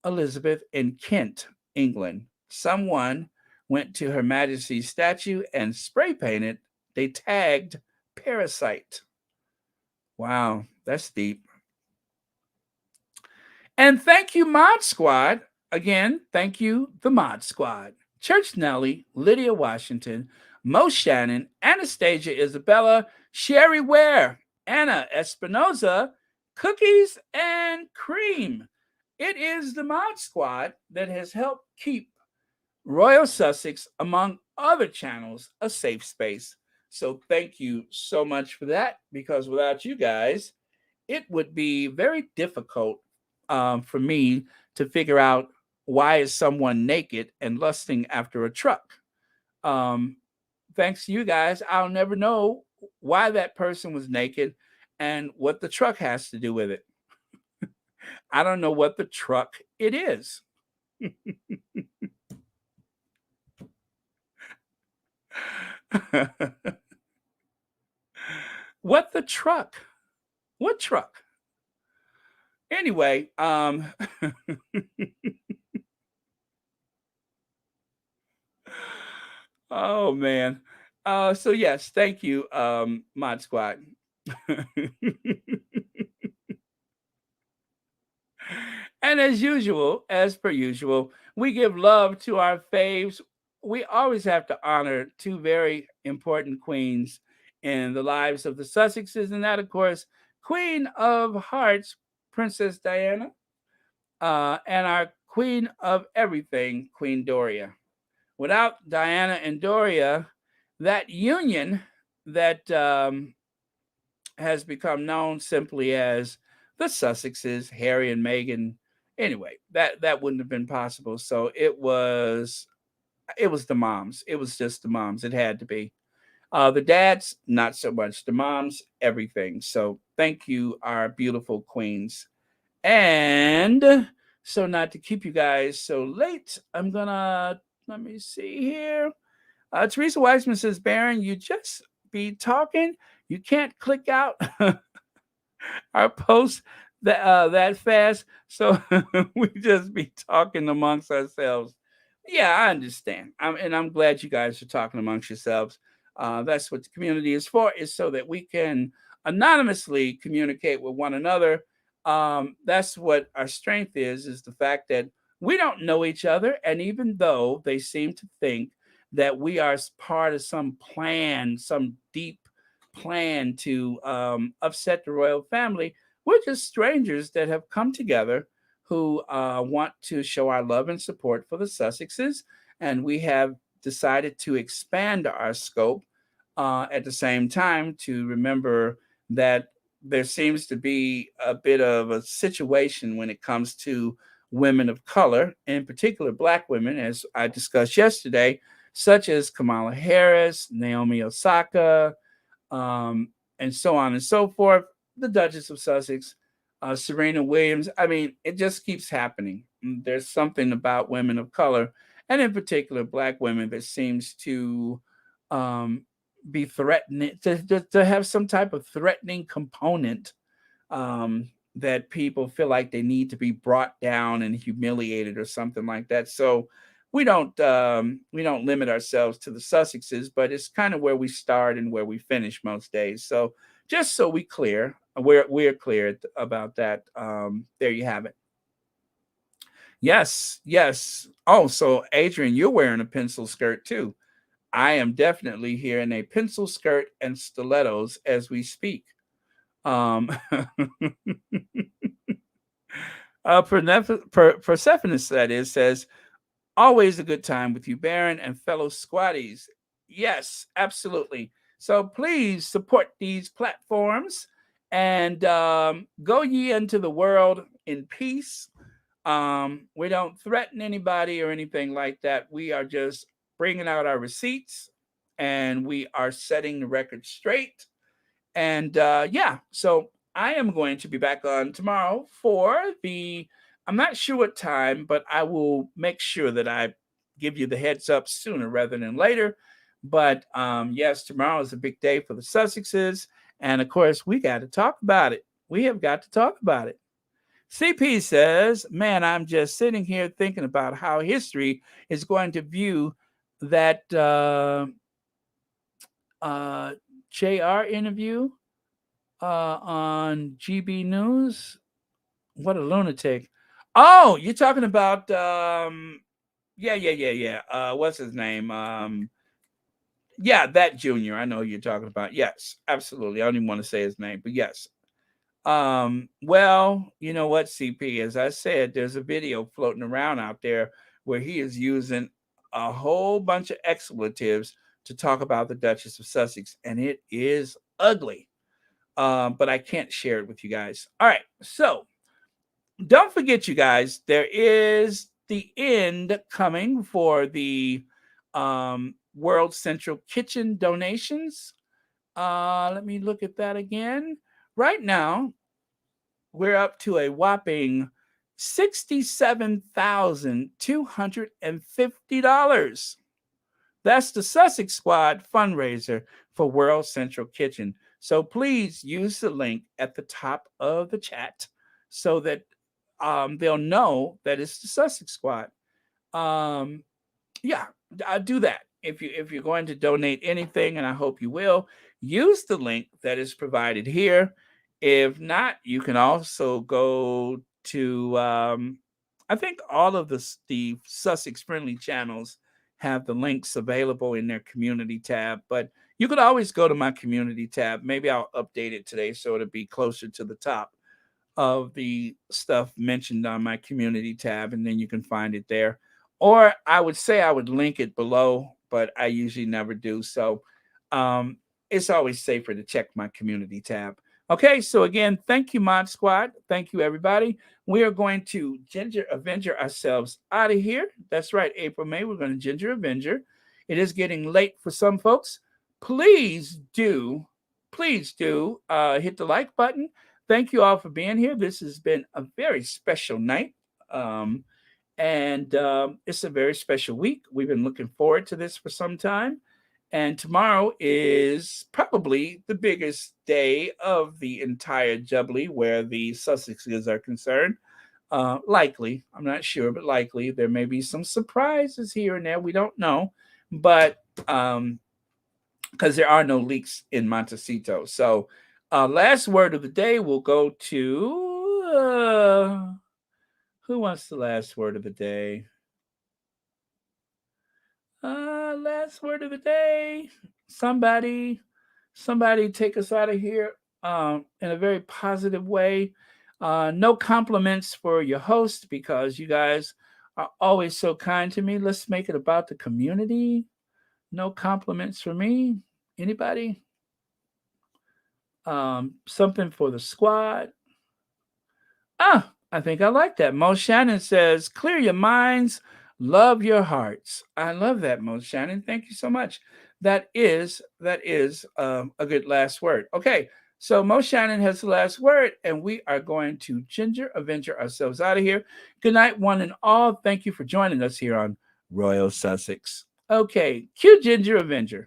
Elizabeth in Kent, England. Someone went to Her Majesty's statue and spray painted. They tagged Parasite. Wow, that's deep. And thank you, Mod Squad. Again, thank you, the Mod Squad. Church Nelly, Lydia Washington, Mo Shannon, Anastasia Isabella, Sherry Ware, Anna Espinoza, Cookies and Cream. It is the Mod Squad that has helped keep Royal Sussex, among other channels, a safe space. So thank you so much for that, because without you guys, it would be very difficult for me to figure out why is someone naked and lusting after a truck? Thanks to you guys, I'll never know why that person was naked and what the truck has to do with it. I don't know what the truck it is. What the truck? What truck? Anyway, oh man. So yes, thank you, Mod Squad. And as per usual, we give love to our faves. We always have to honor two very important queens in the lives of the Sussexes, and that, of course, Queen of Hearts, Princess Diana, and our Queen of Everything, Queen Doria. Without Diana and Doria, that union that has become known simply as the Sussexes, Harry and Meghan. Anyway, that wouldn't have been possible. So it was the moms. It was just the moms. It had to be. The dads, not so much. The moms, everything. So thank you, our beautiful queens. And so not to keep you guys so late, I'm gonna let me see here. Teresa Weissman says, Baron, you just be talking. You can't click out our post that fast. So we just be talking amongst ourselves. Yeah, I understand. I'm glad you guys are talking amongst yourselves. That's what the community is for, is so that we can anonymously communicate with one another. That's what our strength is the fact that we don't know each other. And even though they seem to think that we are part of some plan, some deep plan to upset the royal family, we're just strangers that have come together who want to show our love and support for the Sussexes. And we have decided to expand our scope at the same time to remember that there seems to be a bit of a situation when it comes to women of color, in particular Black women, as I discussed yesterday, such as Kamala Harris, Naomi Osaka, and so on and so forth. The Duchess of Sussex, Serena Williams. I mean, it just keeps happening. There's something about women of color, and in particular Black women, that seems to um, be threatening, to have some type of threatening component, that people feel like they need to be brought down and humiliated or something like that. So we don't limit ourselves to the Sussexes, but it's kind of where we start and where we finish most days. So just so we're clear about that. There you have it. Yes, yes. Oh, so Adrian, you're wearing a pencil skirt too. I am definitely here in a pencil skirt and stilettos as we speak. Um, Persephone, that is, says, always a good time with you, Baron, and fellow squatties. Yes, absolutely. So please support these platforms and go ye into the world in peace. We don't threaten anybody or anything like that. We are just bringing out our receipts and we are setting the record straight. And yeah, so I am going to be back on tomorrow for I'm not sure what time, but I will make sure that I give you the heads up sooner rather than later. But yes, tomorrow is a big day for the Sussexes. And of course, we got to talk about it. We have got to talk about it. CP says, man, I'm just sitting here thinking about how history is going to view that JR interview on GB News. What a lunatic. Oh, you're talking about yeah. What's his name? Yeah, that junior. I know who you're talking about. Yes, absolutely. I don't even want to say his name, but yes. Well, you know what, CP, as I said, there's a video floating around out there where he is using a whole bunch of expletives to talk about the Duchess of Sussex, and it is ugly. But I can't share it with you guys. All right, so don't forget, you guys, there is the end coming for the World Central Kitchen donations. Let me look at that again. Right now, we're up to a whopping $67,250. That's the Sussex Squad fundraiser for World Central Kitchen. So please use the link at the top of the chat so that they'll know that it's the Sussex Squad. Yeah, do that. If you're going to donate anything, and I hope you will, use the link that is provided here. If not, you can also go to I think all of the Sussex friendly channels have the links available in their community tab, but you could always go to my community tab. Maybe I'll update it today so it'll be closer to the top of the stuff mentioned on my community tab, and then you can find it there. Or I would say I would link it below, but I usually never do. So it's always safer to check my community tab. Okay, so again, thank you, Mod Squad. Thank you, everybody. We are going to Ginger Avenger ourselves out of here. That's right, April May. We're going to Ginger Avenger. It is getting late for some folks. Please do hit the like button. Thank you all for being here. This has been a very special night. And it's a very special week. We've been looking forward to this for some time. And tomorrow is probably the biggest day of the entire Jubilee where the Sussexes are concerned. Likely, I'm not sure, but likely there may be some surprises here and there. We don't know. But because there are no leaks in Montecito. So last word of the day will go to who wants the last word of the day? Last word of the day. Somebody take us out of here in a very positive way. No compliments for your host because you guys are always so kind to me. Let's make it about the community. No compliments for me. Anybody? Something for the squad. I think I like that. Mo Shannon says, clear your minds, love your hearts. I love that, Mo Shannon. Thank you so much. That is a good last word. Okay, so Mo Shannon has the last word, and we are going to Ginger Avenger ourselves out of here. Good night, one and all. Thank you for joining us here on Royal Sussex. Okay, cue Ginger Avenger.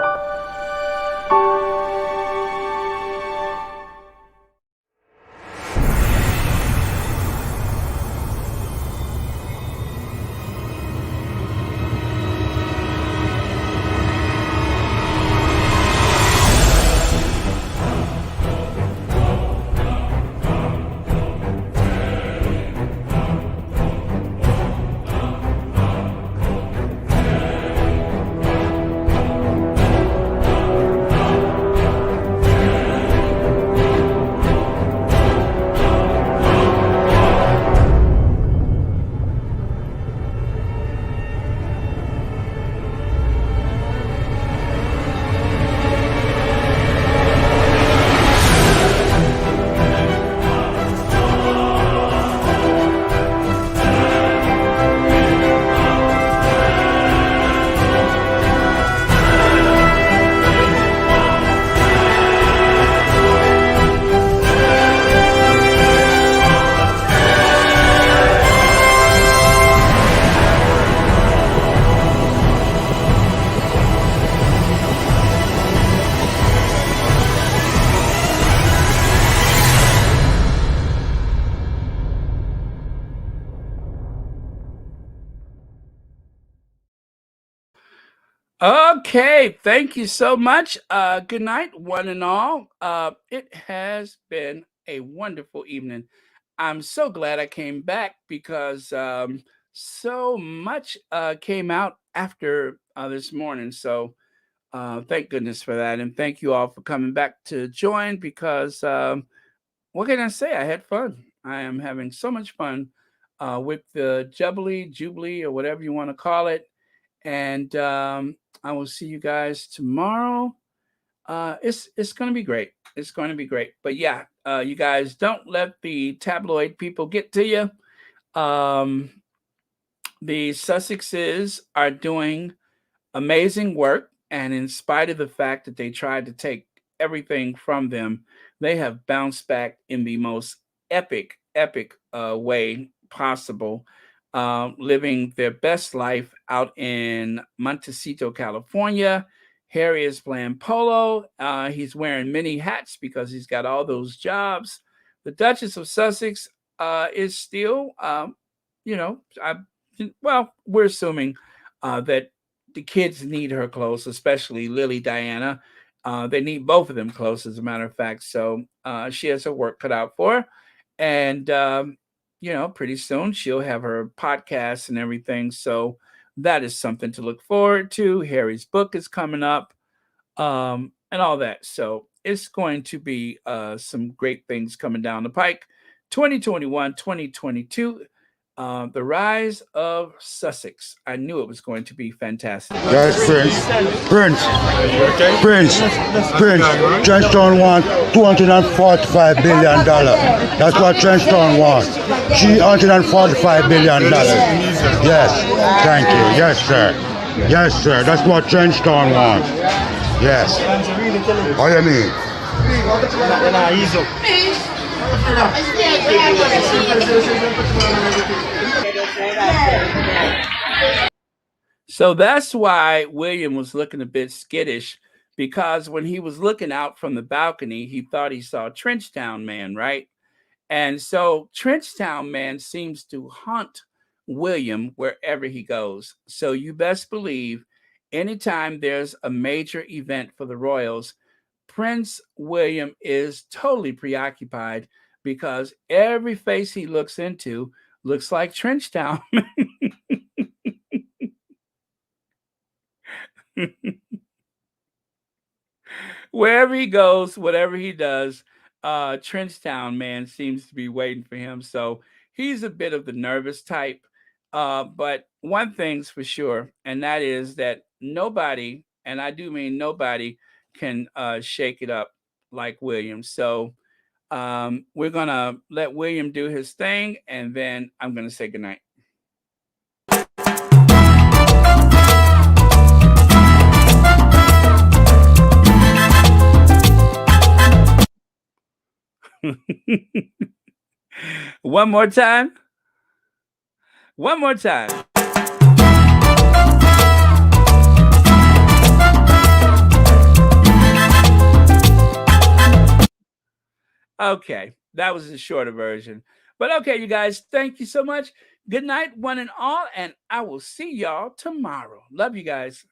Okay, thank you so much. Good night, one and all. It has been a wonderful evening. I'm so glad I came back because so much came out after this morning. So thank goodness for that. And thank you all for coming back to join because what can I say? I had fun. I am having so much fun with the Jubilee, or whatever you want to call it. And I will see you guys tomorrow. It's going to be great. It's going to be great. But yeah, you guys don't let the tabloid people get to you. The Sussexes are doing amazing work, and in spite of the fact that they tried to take everything from them, they have bounced back in the most epic way possible, living their best life out in Montecito, California. Harry is playing polo. He's wearing many hats because he's got all those jobs. The Duchess of Sussex is still, you know, I, well, we're assuming that the kids need her close, especially Lily Diana. They need both of them close, as a matter of fact. So she has her work cut out for her. And, pretty soon she'll have her podcast and everything. So that is something to look forward to. Harry's book is coming up, and all that. So it's going to be some great things coming down the pike. 2021, 2022. The Rise of Sussex. I knew it was going to be fantastic. Yes, Prince. Trenchtown wants $245 billion. That's what Trenchtown wants. $345 billion. Yes, thank you. Yes, sir. That's what Trenchtown wants. Yes. What do you mean? So that's why William was looking a bit skittish, because when he was looking out from the balcony, he thought he saw Trenchtown Man, right? And so Trenchtown Man seems to haunt William wherever he goes. So you best believe anytime there's a major event for the royals, Prince William is totally preoccupied, because every face he looks into looks like Trenchtown. Wherever he goes, whatever he does, Trenchtown Man seems to be waiting for him. So he's a bit of the nervous type. But one thing's for sure, and that is that nobody, and I do mean nobody, can shake it up like William. So we're going to let William do his thing, and then I'm going to say goodnight. One more time. One more time. Okay, that was the shorter version. But okay, you guys, thank you so much. Good night, one and all, and I will see y'all tomorrow. Love you guys.